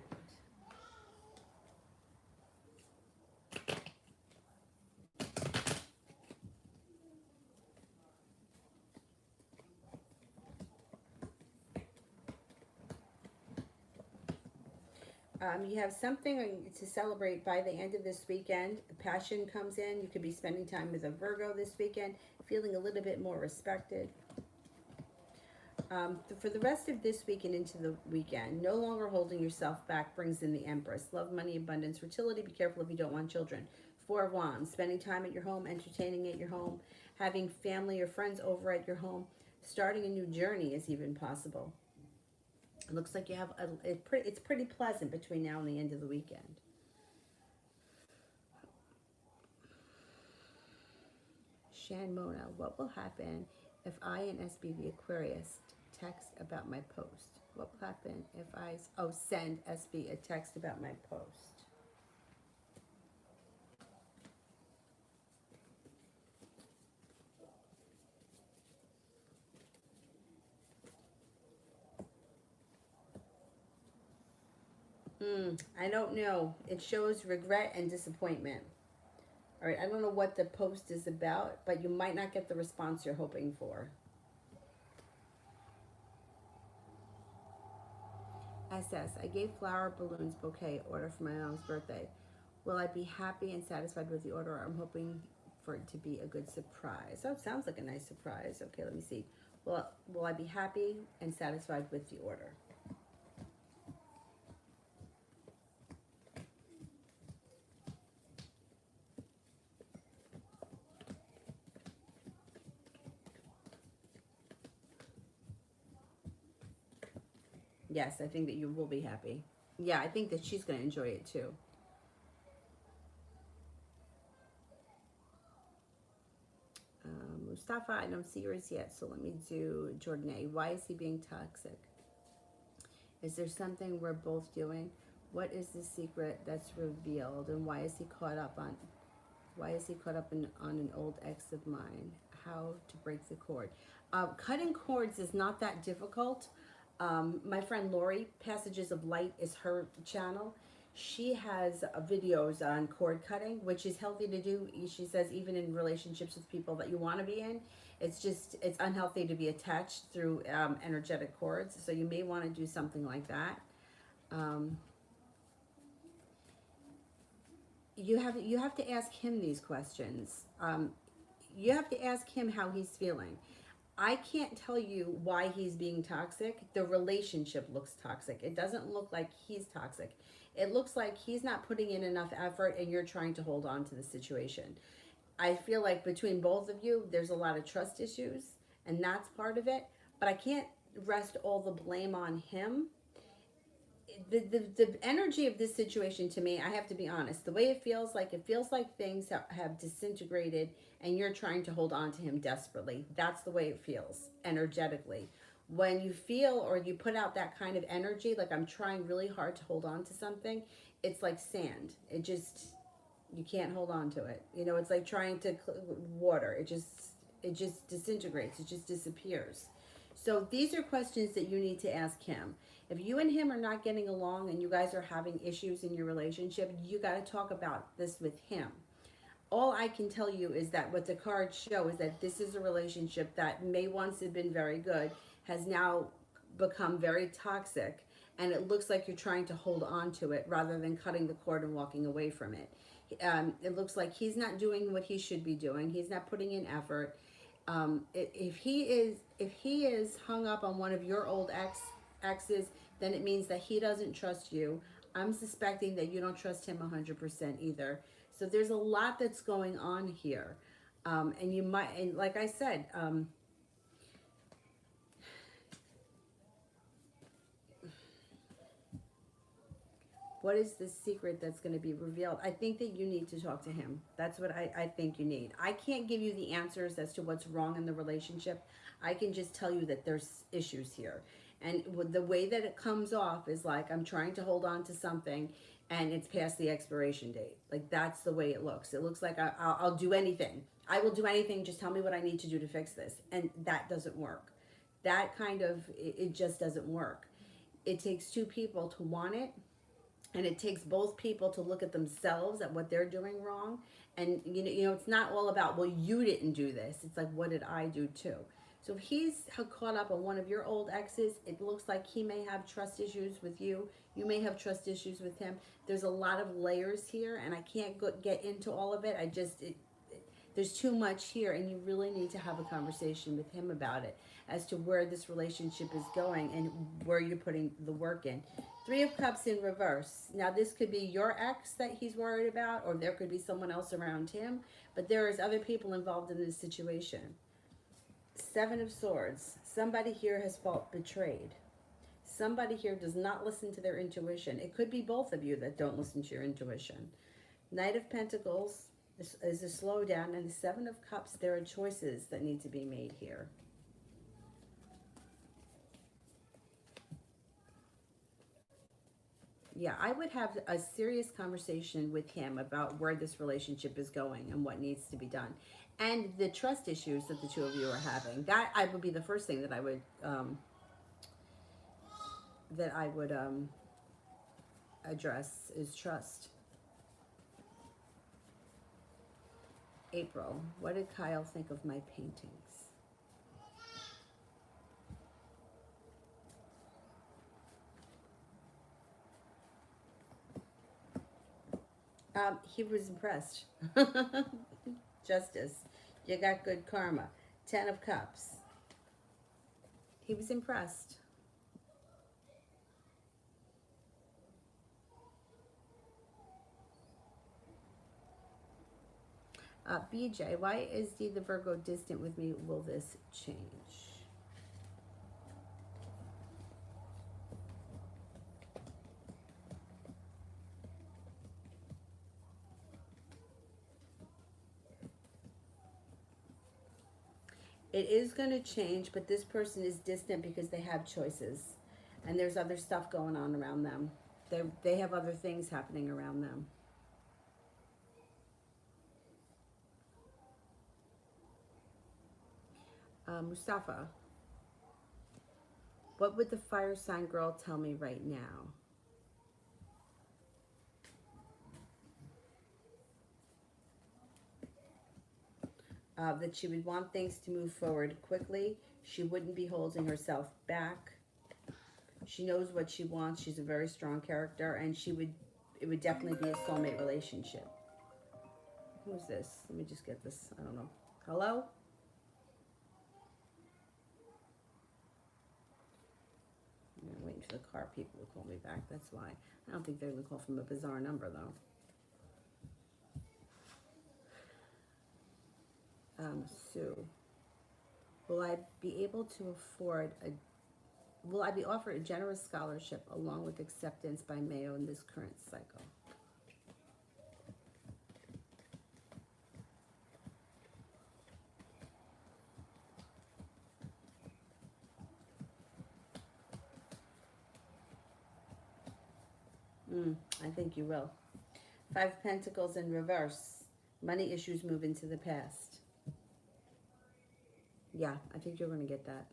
You have something to celebrate by the end of this weekend. Passion comes in. You could be spending time with a Virgo this weekend, feeling a little bit more respected. For the rest of this week and into the weekend, no longer holding yourself back brings in the Empress. Love, money, abundance, fertility. Be careful if you don't want children. Four of Wands, spending time at your home, entertaining at your home, having family or friends over at your home. Starting a new journey is even possible. It looks like you have it's pretty pleasant between now and the end of the weekend. Shan Mona, what will happen if I and SBV Aquarius text about my post? What will happen if I send SB a text about my post? I don't know. It shows regret and disappointment. All right, I don't know what the post is about, but you might not get the response you're hoping for. SS, I gave flower balloons bouquet order for my mom's birthday. Will I be happy and satisfied with the order? I'm hoping for it to be a good surprise. Oh, it sounds like a nice surprise. Okay, let me see. Will I be happy and satisfied with the order? Yes, I think that you will be happy. Yeah, I think that she's going to enjoy it too. Mustafa, I don't see yours yet, so let me do Jordan A. Why is he being toxic? Is there something we're both doing? What is the secret that's revealed, and why is he caught up on? Why is he caught up on an old ex of mine? How to break the cord? Cutting cords is not that difficult. My friend Lori, Passages of Light is her channel. She has videos on cord cutting, which is healthy to do. She says even in relationships with people that you want to be in, it's unhealthy to be attached through energetic cords. So you may want to do something like that. You have to ask him these questions. You have to ask him how he's feeling. I can't tell you why he's being toxic. The relationship looks toxic. It doesn't look like he's toxic. It looks like he's not putting in enough effort and you're trying to hold on to the situation. I feel like between both of you, there's a lot of trust issues, and that's part of it. But I can't rest all the blame on him. The energy of this situation, to me, I have to be honest, the way it feels like things have disintegrated and you're trying to hold on to him desperately. That's the way it feels energetically. When you feel or you put out that kind of energy, like I'm trying really hard to hold on to something, it's like sand. You can't hold on to it. You know, it's like trying to water. It just disintegrates. It just disappears. So these are questions that you need to ask him. If you and him are not getting along and you guys are having issues in your relationship, you got to talk about this with him. All I can tell you is that what the cards show is that this is a relationship that may once have been very good, has now become very toxic, and it looks like you're trying to hold on to it rather than cutting the cord and walking away from it. It looks like he's not doing what he should be doing. He's not putting in effort. If he is hung up on one of your old exes, then it means that he doesn't trust you. I'm suspecting that you don't trust him 100% either. So there's a lot that's going on here, and you might, and like I said, what is the secret that's going to be revealed? I think that you need to talk to him. That's what I think you need. I can't give you the answers as to what's wrong in the relationship. I can just tell you that there's issues here. And the way that it comes off is like I'm trying to hold on to something and it's past the expiration date. Like that's the way it looks. It looks like I'll do anything. I will do anything. Just tell me what I need to do to fix this. And that doesn't work. That kind of, it just doesn't work. It takes two people to want it. And it takes both people to look at themselves at what they're doing wrong. And you know, it's not all about, well, you didn't do this. It's like, what did I do too? So if he's caught up on one of your old exes, it looks like he may have trust issues with you. You may have trust issues with him. There's a lot of layers here, and I can't get into all of it. There's too much here, and you really need to have a conversation with him about it as to where this relationship is going and where you're putting the work in. Three of Cups in reverse. Now, this could be your ex that he's worried about, or there could be someone else around him, but there is other people involved in this situation. Seven of Swords. Somebody here has felt betrayed. Somebody here does not listen to their intuition. It could be both of you that don't listen to your intuition. Knight of Pentacles is a slowdown, and the Seven of Cups, there are choices that need to be made here. Yeah, I would have a serious conversation with him about where this relationship is going and what needs to be done, and the trust issues that the two of you are having. That I would be the first thing that I would address is trust. April, what did Kyle think of my paintings? He was impressed. Justice. You got good karma. Ten of Cups. He was impressed. BJ, why is D the Virgo distant with me? Will this change? It is going to change, but this person is distant because they have choices. And there's other stuff going on around them. They have other things happening around them. Mustafa, what would the fire sign girl tell me right now? That she would want things to move forward quickly. She wouldn't be holding herself back. She knows what she wants. She's a very strong character, and it would definitely be a soulmate relationship. Who's this? Let me just get this. I don't know. Hello? I'm waiting for the car people to call me back. That's why. I don't think they're going to call from a bizarre number, though. Sue, will I be able to afford will I be offered a generous scholarship along with acceptance by Mayo in this current cycle? I think you will. Five of Pentacles in reverse. Money issues move into the past. Yeah, I think you're going to get that.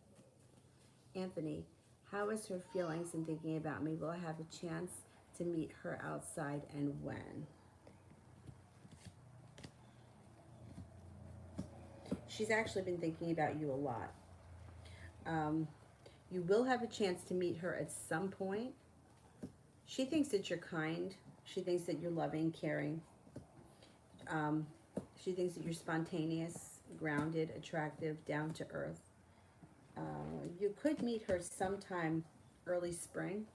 Anthony, how is her feelings and thinking about me? Will I have a chance to meet her outside, and when? She's actually been thinking about you a lot. You will have a chance to meet her at some point. She thinks that you're kind. She thinks that you're loving, caring. She thinks that you're spontaneous, grounded, attractive, down to earth. You could meet her sometime early spring.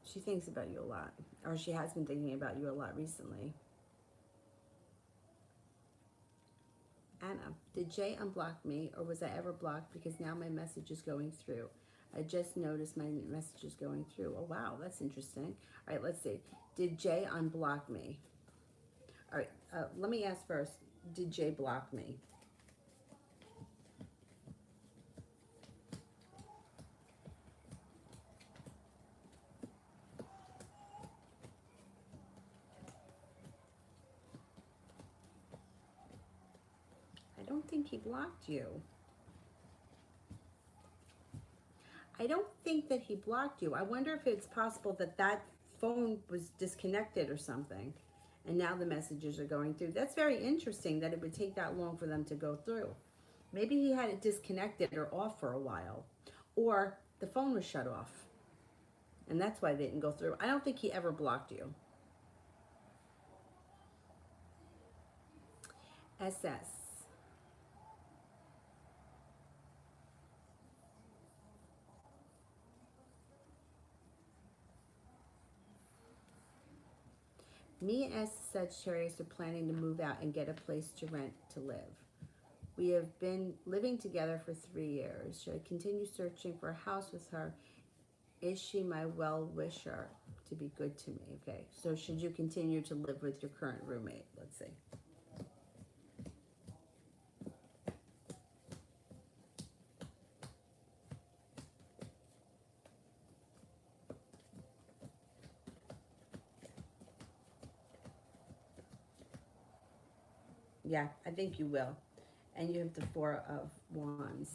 She thinks about you a lot, or she has been thinking about you a lot recently. Anna, did Jay unblock me, or was I ever blocked because now my message is going through? I just noticed my message is going through. Oh, wow, that's interesting. All right, let's see. Did Jay unblock me? All right, let me ask first. Did Jay block me? I don't think he blocked you. I don't think that he blocked you. I wonder if it's possible that that phone was disconnected or something, And now the messages are going through. That's very interesting that it would take that long for them to go through. Maybe he had it disconnected or off for a while. Or the phone was shut off. And that's why they didn't go through. I don't think he ever blocked you. SS. Me as Sagittarius are planning to move out and get a place to rent to live. We have been living together for 3 years. Should I continue searching for a house with her? Is she my well-wisher to be good to me? Okay, so should you continue to live with your current roommate? Let's see. Yeah, I think you will. And you have the Four of Wands.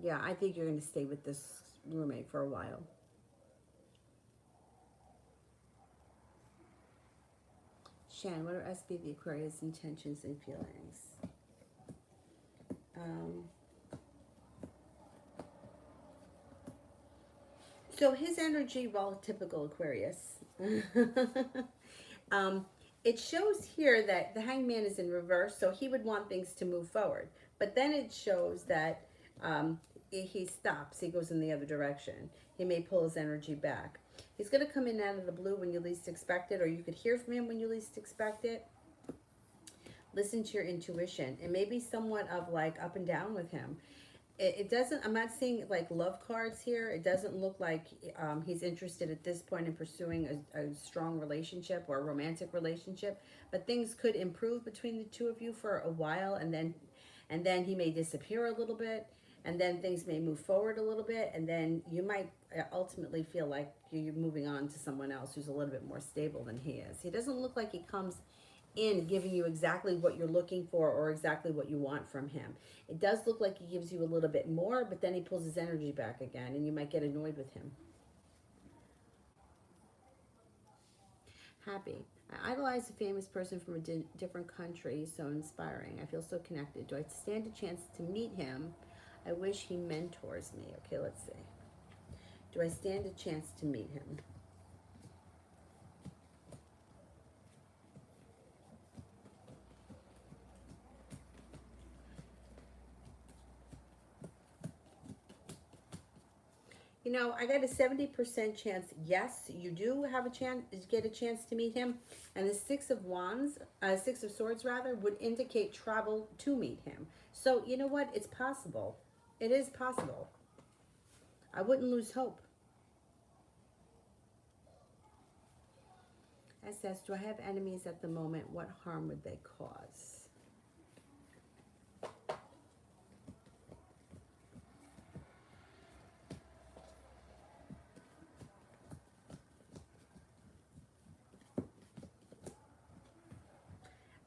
Yeah, I think you're going to stay with this roommate for a while. Shan, what are SB the Aquarius intentions and feelings? So his energy, well, typical Aquarius. um, it shows here that the hangman is in reverse, so he would want things to move forward. But then it shows that he stops, he goes in the other direction. He may pull his energy back. He's going to come in out of the blue when you least expect it, or you could hear from him when you least expect it. Listen to your intuition. It may be somewhat of like up and down with him. It doesn't, I'm not seeing like love cards here. It doesn't look like he's interested at this point in pursuing a strong relationship or a romantic relationship, but things could improve between the two of you for a while, and then he may disappear a little bit, and then things may move forward a little bit, and then you might ultimately feel like you're moving on to someone else who's a little bit more stable than he is. He doesn't look like he comes in giving you exactly what you're looking for or exactly what you want from him. It does look like he gives you a little bit more, but then he pulls his energy back again, and you might get annoyed with him. Happy. I idolize a famous person from a different country, so inspiring. I feel so connected. Do I stand a chance to meet him? I wish he mentors me. Okay, let's see. Do I stand a chance to meet him? You know, I got a 70% chance. Yes, you do have a chance, get a chance to meet him. And the Six of Wands, Six of Swords rather, would indicate travel to meet him. So, you know what? It's possible. It is possible. I wouldn't lose hope. SS, do I have enemies at the moment? What harm would they cause?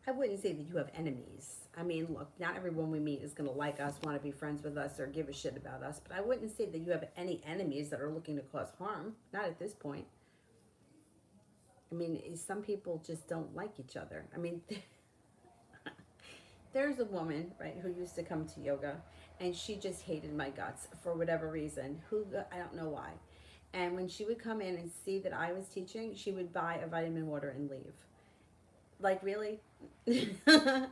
I wouldn't say that you have enemies. I mean, look, not everyone we meet is going to like us, want to be friends with us, or give a shit about us. But I wouldn't say that you have any enemies that are looking to cause harm. Not at this point. I mean, some people just don't like each other. I mean, there's a woman, right, who used to come to yoga, and she just hated my guts for whatever reason. I don't know why. And when she would come in and see that I was teaching, she would buy a vitamin water and leave. Like, really?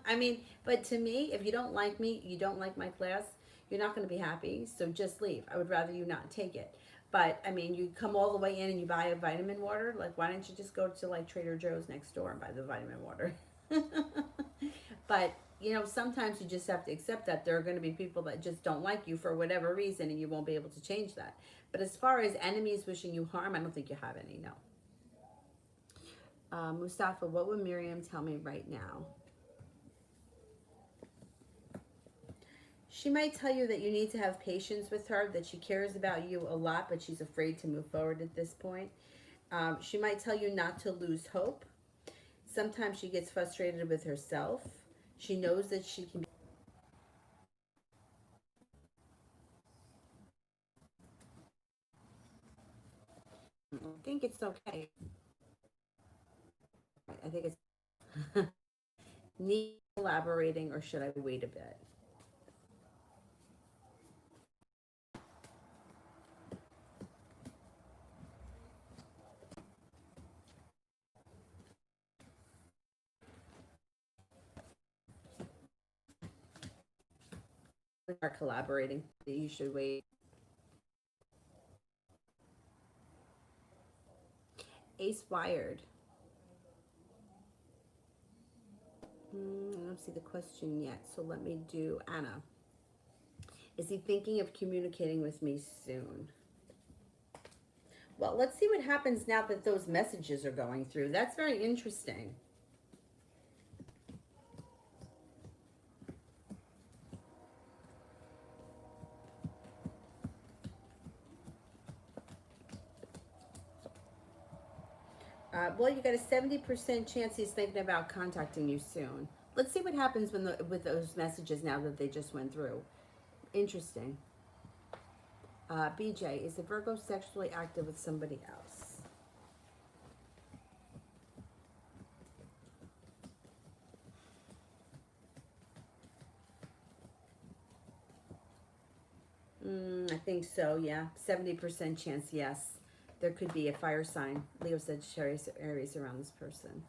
I mean, but to me, if you don't like me, you don't like my class, you're not going to be happy. So just leave. I would rather you not take it. But I mean, you come all the way in and you buy a vitamin water. Like, why don't you just go to like Trader Joe's next door and buy the vitamin water? But you know, sometimes you just have to accept that there are going to be people that just don't like you for whatever reason, and you won't be able to change that. But as far as enemies wishing you harm, I don't think you have any. No. Mustafa, what would Miriam tell me right now? She might tell you that you need to have patience with her, that she cares about you a lot, but she's afraid to move forward at this point. She might tell you not to lose hope. Sometimes she gets frustrated with herself. She knows that she can think it's okay. I think it's need collaborating, or should I wait a bit? Are collaborating. You should wait. Ace wired. I don't see the question yet, so let me do Anna. Is he thinking of communicating with me soon? Well, let's see what happens now that those messages are going through. That's very interesting. Well, you got a 70% chance he's thinking about contacting you soon. Let's see what happens with those messages now that they just went through. Interesting. BJ, is the Virgo sexually active with somebody else? I think so, yeah. 70% chance, yes. There could be a fire sign, Leo, Sagittarius, Aries around this person.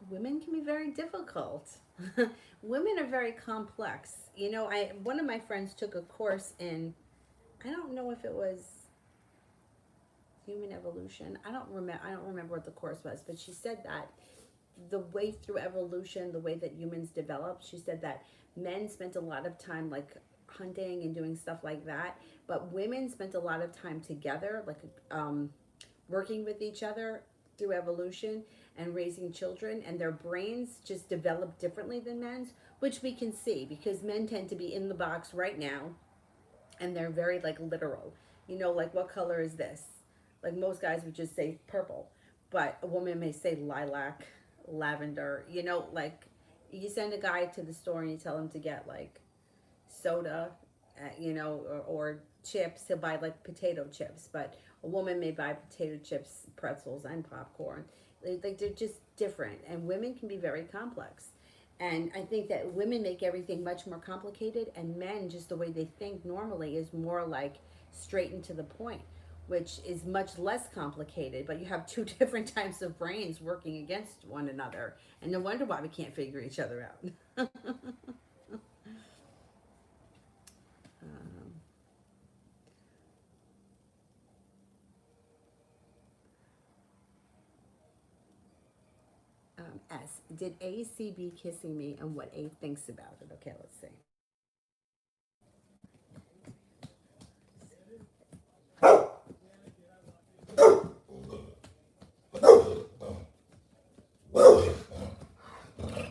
Women can be very difficult. Women are very complex. You know, one of my friends took a course in, I don't know if it was human evolution. I don't remember what the course was, but she said that the way through evolution, the way that humans developed, she said that men spent a lot of time like hunting and doing stuff like that, but women spent a lot of time together, like working with each other through evolution and raising children, and their brains just develop differently than men's, which we can see because men tend to be in the box right now, and they're very like literal. You know, like what color is this? Like most guys would just say purple, but a woman may say lilac, lavender. You know, like you send a guy to the store and you tell him to get like soda, you know, or chips. He'll buy like potato chips, but a woman may buy potato chips, pretzels, and popcorn. Like they're just different, and women can be very complex. And I think that women make everything much more complicated, and men, just the way they think normally, is more like straight and to the point, which is much less complicated. But you have two different types of brains working against one another, and no wonder why we can't figure each other out. S. Did A see B kissing me and what A thinks about it? Okay, let's see.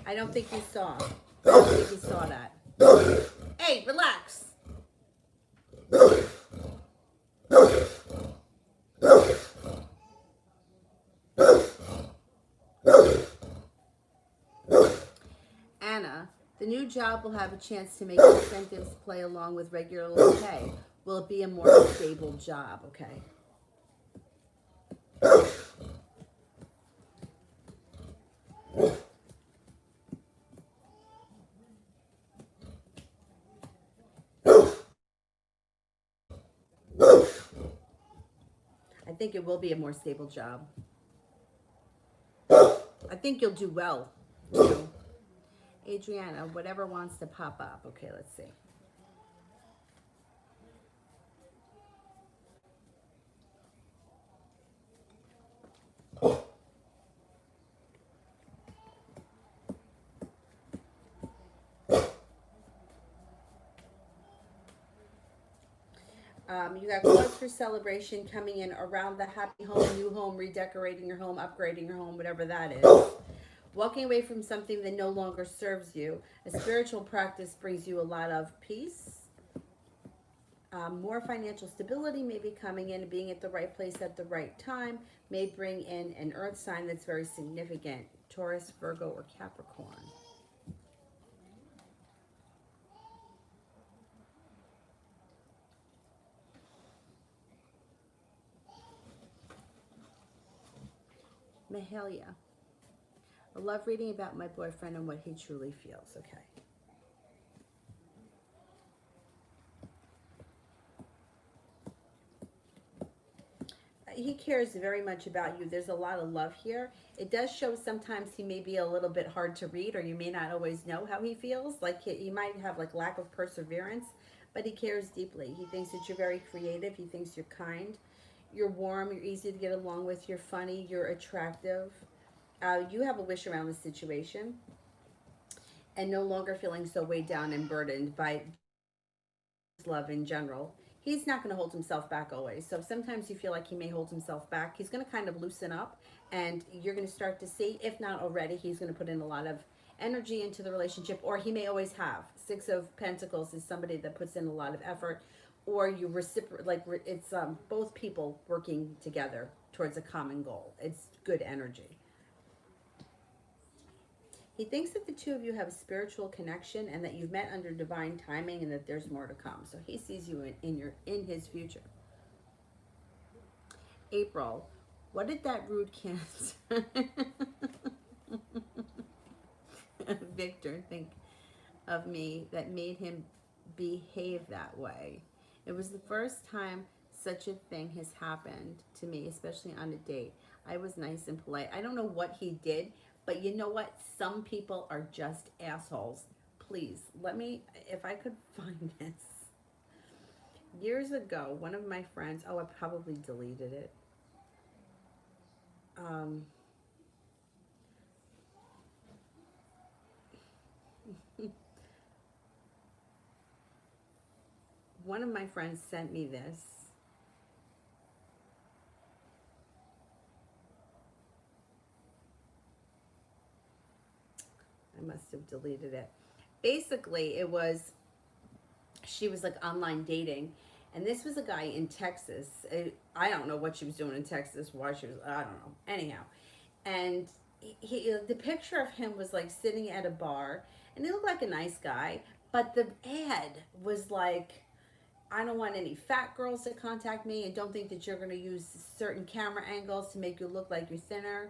I don't think you saw. I don't think you saw that. Hey, relax. Anna, the new job will have a chance to make incentives play along with regular pay. Will it be a more stable job? Okay. I think it will be a more stable job. I think you'll do well. You know? Adriana, whatever wants to pop up. Okay, let's see. You got cause for celebration coming in around the happy home, new home, redecorating your home, upgrading your home, whatever that is. Walking away from something that no longer serves you. A spiritual practice brings you a lot of peace. More financial stability may be coming in, and being at the right place at the right time may bring in an earth sign that's very significant. Taurus, Virgo, or Capricorn. Mahalia. A love reading about my boyfriend and what he truly feels. Okay. He cares very much about you. There's a lot of love here. It does show sometimes he may be a little bit hard to read, or you may not always know how he feels. Like he might have like lack of perseverance, but he cares deeply. He thinks that you're very creative. He thinks you're kind. You're warm. You're easy to get along with. You're funny. You're attractive. You have a wish around the situation, and no longer feeling so weighed down and burdened by love in general. He's not going to hold himself back always. So sometimes you feel like he may hold himself back. He's going to kind of loosen up, and you're going to start to see, if not already, he's going to put in a lot of energy into the relationship, or he may always have. Six of Pentacles is somebody that puts in a lot of effort, or you reciprocate, like it's both people working together towards a common goal. It's good energy. He thinks that the two of you have a spiritual connection and that you've met under divine timing and that there's more to come. So he sees you in his future. April, what did that rude Cancer Victor think of me that made him behave that way? It was the first time such a thing has happened to me, especially on a date. I was nice and polite. I don't know what he did, but you know what? Some people are just assholes. Please, let me, if I could find this. Years ago, one of my friends, oh, I probably deleted it. One of my friends sent me this. I must have deleted it. Basically, it was, she was like online dating, and this was a guy in Texas. I don't know what she was doing in Texas, why she was, I don't know. Anyhow, and the picture of him was like sitting at a bar, and he looked like a nice guy, but the ad was like, I don't want any fat girls to contact me, and don't think that you're going to use certain camera angles to make you look like you're thinner.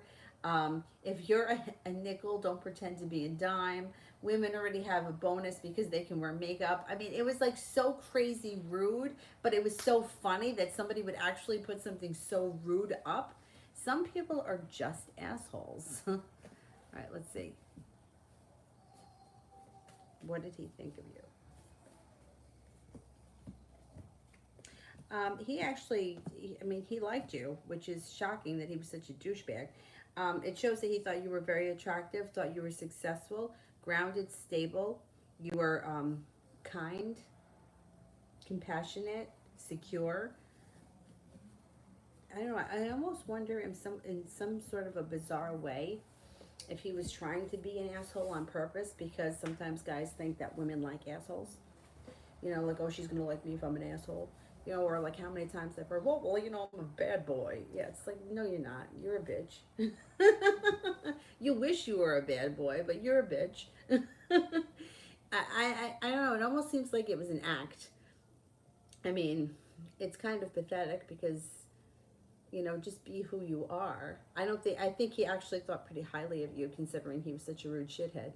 If you're a nickel, don't pretend to be a dime. Women already have a bonus because they can wear makeup. I mean, it was like so crazy rude, but it was so funny that somebody would actually put something so rude up. Some people are just assholes. All right, let's see. What did he think of you? He actually, he liked you, which is shocking that he was such a douchebag. It shows that he thought you were very attractive, thought you were successful, grounded, stable. You were kind, compassionate, secure. I don't know. I almost wonder in some sort of a bizarre way if he was trying to be an asshole on purpose, because sometimes guys think that women like assholes. You know, like, oh, she's gonna like me if I'm an asshole. You know, or like how many times I've heard, well, you know, I'm a bad boy. Yeah, it's like, no, you're not. You're a bitch. You wish you were a bad boy, but you're a bitch. I don't know. It almost seems like it was an act. I mean, it's kind of pathetic because, you know, just be who you are. I think he actually thought pretty highly of you, considering he was such a rude shithead.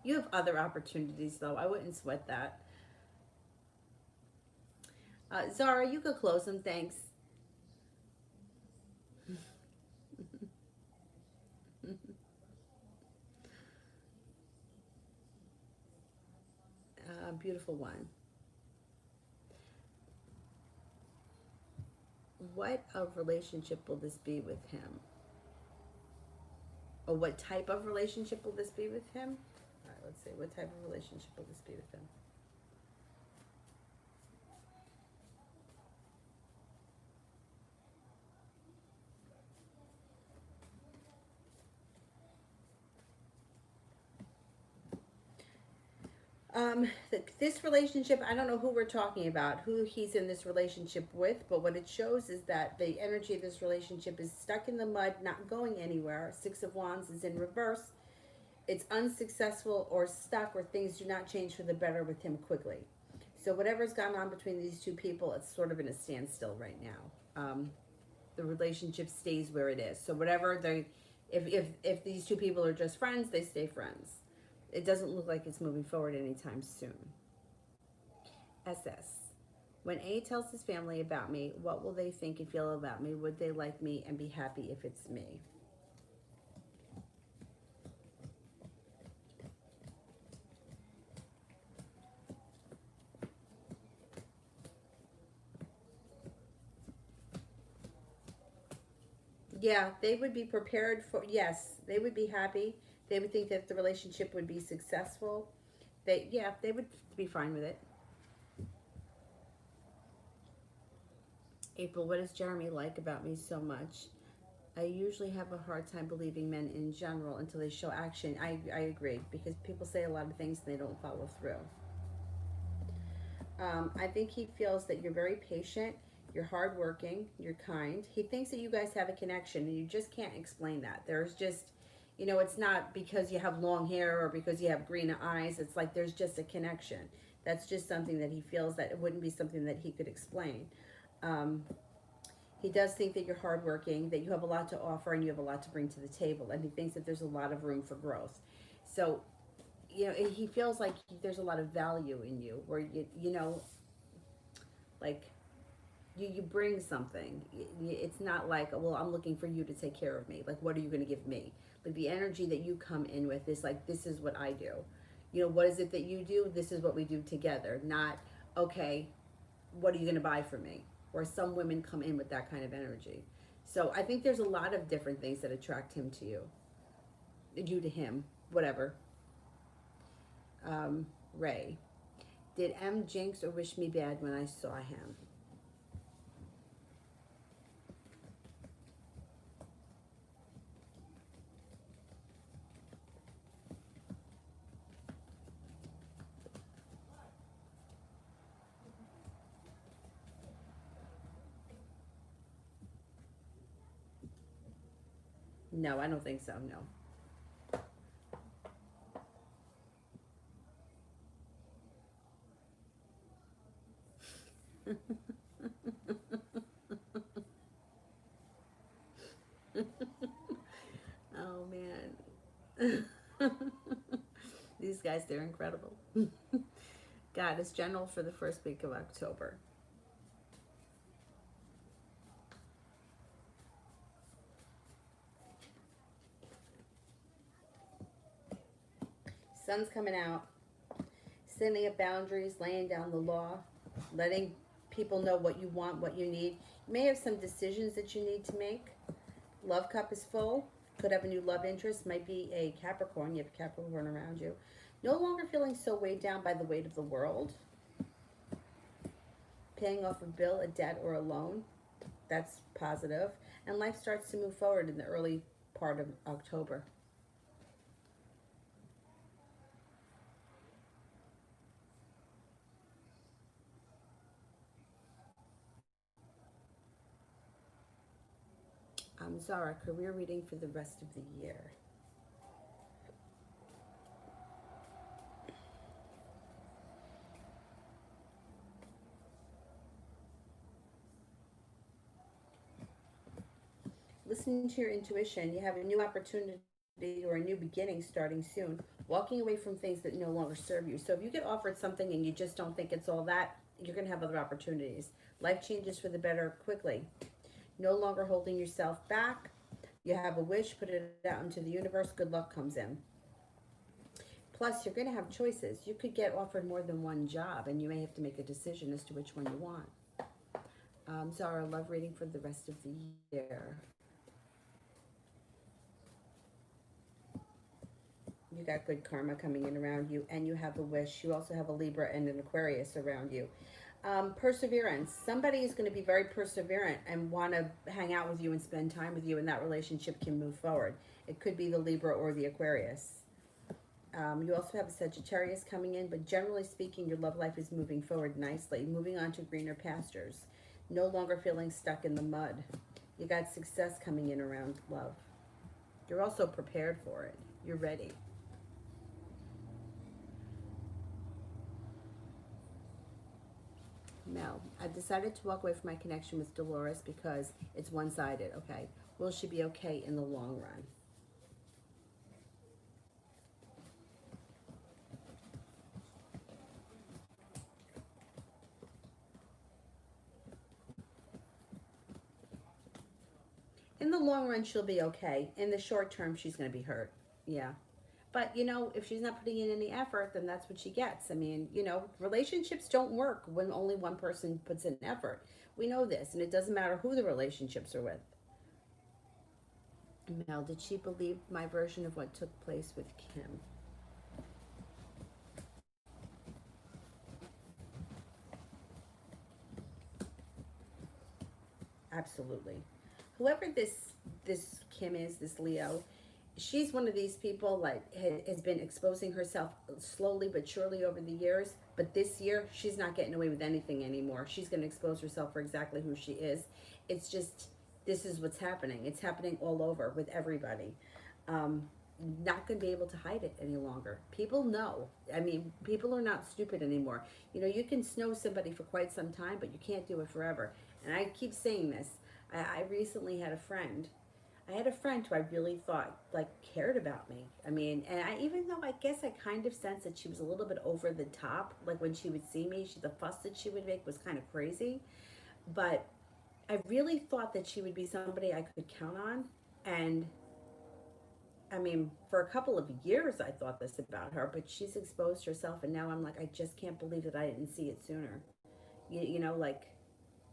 You have other opportunities, though. I wouldn't sweat that. Zara, you could close them, thanks. Beautiful one. What of relationship will this be with him? Or what type of relationship will this be with him? All right, let's see. What type of relationship will this be with him? This relationship, I don't know who we're talking about, who he's in this relationship with, but what it shows is that the energy of this relationship is stuck in the mud, not going anywhere. Six of Wands is in reverse. It's unsuccessful or stuck, or things do not change for the better with him quickly. So whatever's gone on between these two people, it's sort of in a standstill right now. The relationship stays where it is. So whatever they, if these two people are just friends, they stay friends. It doesn't look like it's moving forward anytime soon. SS. When A tells his family about me, what will they think and feel about me? Would they like me and be happy if it's me? Yeah, they would be prepared for, yes, they would be happy. They would think that the relationship would be successful. Yeah, they would be fine with it. April, what does Jeremy like about me so much? I usually have a hard time believing men in general until they show action. I agree, because people say a lot of things and they don't follow through. I think he feels that you're very patient, you're hardworking, you're kind. He thinks that you guys have a connection, and you just can't explain that. There's just, it's not because you have long hair or because you have green eyes. It's like there's just a connection. That's just something that he feels that it wouldn't be something that he could explain. Um, he does think that you're hardworking, that you have a lot to offer, and you have a lot to bring to the table, and he thinks that there's a lot of room for growth. So, he feels like there's a lot of value in you, where like you bring something. It's not like, well, I'm looking for you to take care of me. Like, what are you going to give me? Like, the energy that you come in with is like, this is what I do. What is it that you do? This is what we do together. Not, okay, what are you going to buy for me? Or some women come in with that kind of energy. So I think there's a lot of different things that attract him to you to him, whatever. Ray. Did M jinx or wish me bad when I saw him? No, I don't think so, no. Oh man. These guys, they're incredible. God is general for the first week of October. Sun's coming out, setting up boundaries, laying down the law, letting people know what you want, what you need. You may have some decisions that you need to make. Love cup is full. Could have a new love interest. Might be a Capricorn. You have Capricorn around you. No longer feeling so weighed down by the weight of the world. Paying off a bill, a debt, or a loan. That's positive. And life starts to move forward in the early part of October. Zara, career reading for the rest of the year. Listen to your intuition. You have a new opportunity or a new beginning starting soon. Walking away from things that no longer serve you. So if you get offered something and you just don't think it's all that, you're going to have other opportunities. Life changes for the better quickly. No longer holding yourself back. You have a wish, put it out into the universe. Good luck comes in. Plus, you're going to have choices. You could get offered more than one job, and you may have to make a decision as to which one you want. Zara, love reading for the rest of the year. You got good karma coming in around you, and you have a wish. You also have a Libra and an Aquarius around you. Perseverance. Somebody is going to be very perseverant and want to hang out with you and spend time with you, and that relationship can move forward. It could be the Libra or the Aquarius. You also have a Sagittarius coming in, but generally speaking, your love life is moving forward nicely, moving on to greener pastures, no longer feeling stuck in the mud. You got success coming in around love. You're also prepared for it. You're ready. Mel, I've decided to walk away from my connection with Dolores because it's one-sided, okay? Will she be okay in the long run? In the long run, she'll be okay. In the short term, she's going to be hurt. Yeah. But, you know, if she's not putting in any effort, then that's what she gets. I mean, you know, relationships don't work when only one person puts in effort. We know this, and it doesn't matter who the relationships are with. Mel, did she believe my version of what took place with Kim? Absolutely. Whoever this Kim is, this Leo, she's one of these people like has been exposing herself slowly but surely over the years. But this year, she's not getting away with anything anymore. She's going to expose herself for exactly who she is. It's just this is what's happening. It's happening all over with everybody. Um, not going to be able to hide it any longer. People know. I mean, people are not stupid anymore. You know, you can know somebody for quite some time, but you can't do it forever. And I keep saying this. I recently had a friend. I had a friend who I really thought like cared about me. I mean, and I even though I guess I kind of sensed that she was a little bit over the top. Like when she would see me, the fuss that she would make was kind of crazy. But I really thought that she would be somebody I could count on. And I mean, for a couple of years, I thought this about her, but she's exposed herself, and now I'm like, I just can't believe that I didn't see it sooner. You know, like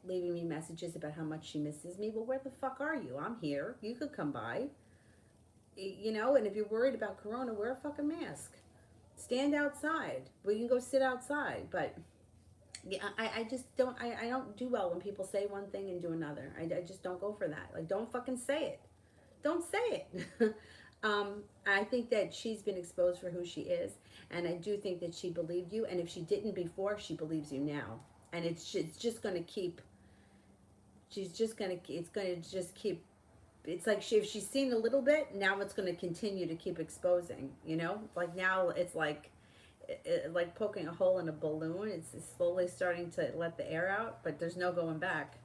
leaving me messages about how much she misses me. Well, where the fuck are you? I'm here. You could come by. You know, and if you're worried about Corona, wear a fucking mask. Stand outside. We can go sit outside, but yeah, I just don't. I don't do well when people say one thing and do another. I just don't go for that. Like, don't fucking say it. Don't say it. I think that she's been exposed for who she is, and I do think that she believed you. And if she didn't before, she believes you now, and it's just going to keep. She's just going to. It's going to just keep. It's like if she's seen a little bit, now it's going to continue to keep exposing. You know, like now it's like poking a hole in a balloon. It's slowly starting to let the air out, but there's no going back.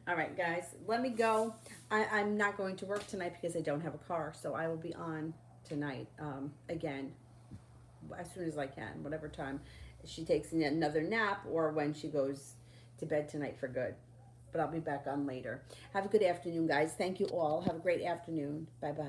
All right, guys, let me go. I'm not going to work tonight because I don't have a car, so I will be on tonight again as soon as I can, whatever time she takes another nap or when she goes to bed tonight for good. But I'll be back on later. Have a good afternoon, guys. Thank you all. Have a great afternoon. Bye bye.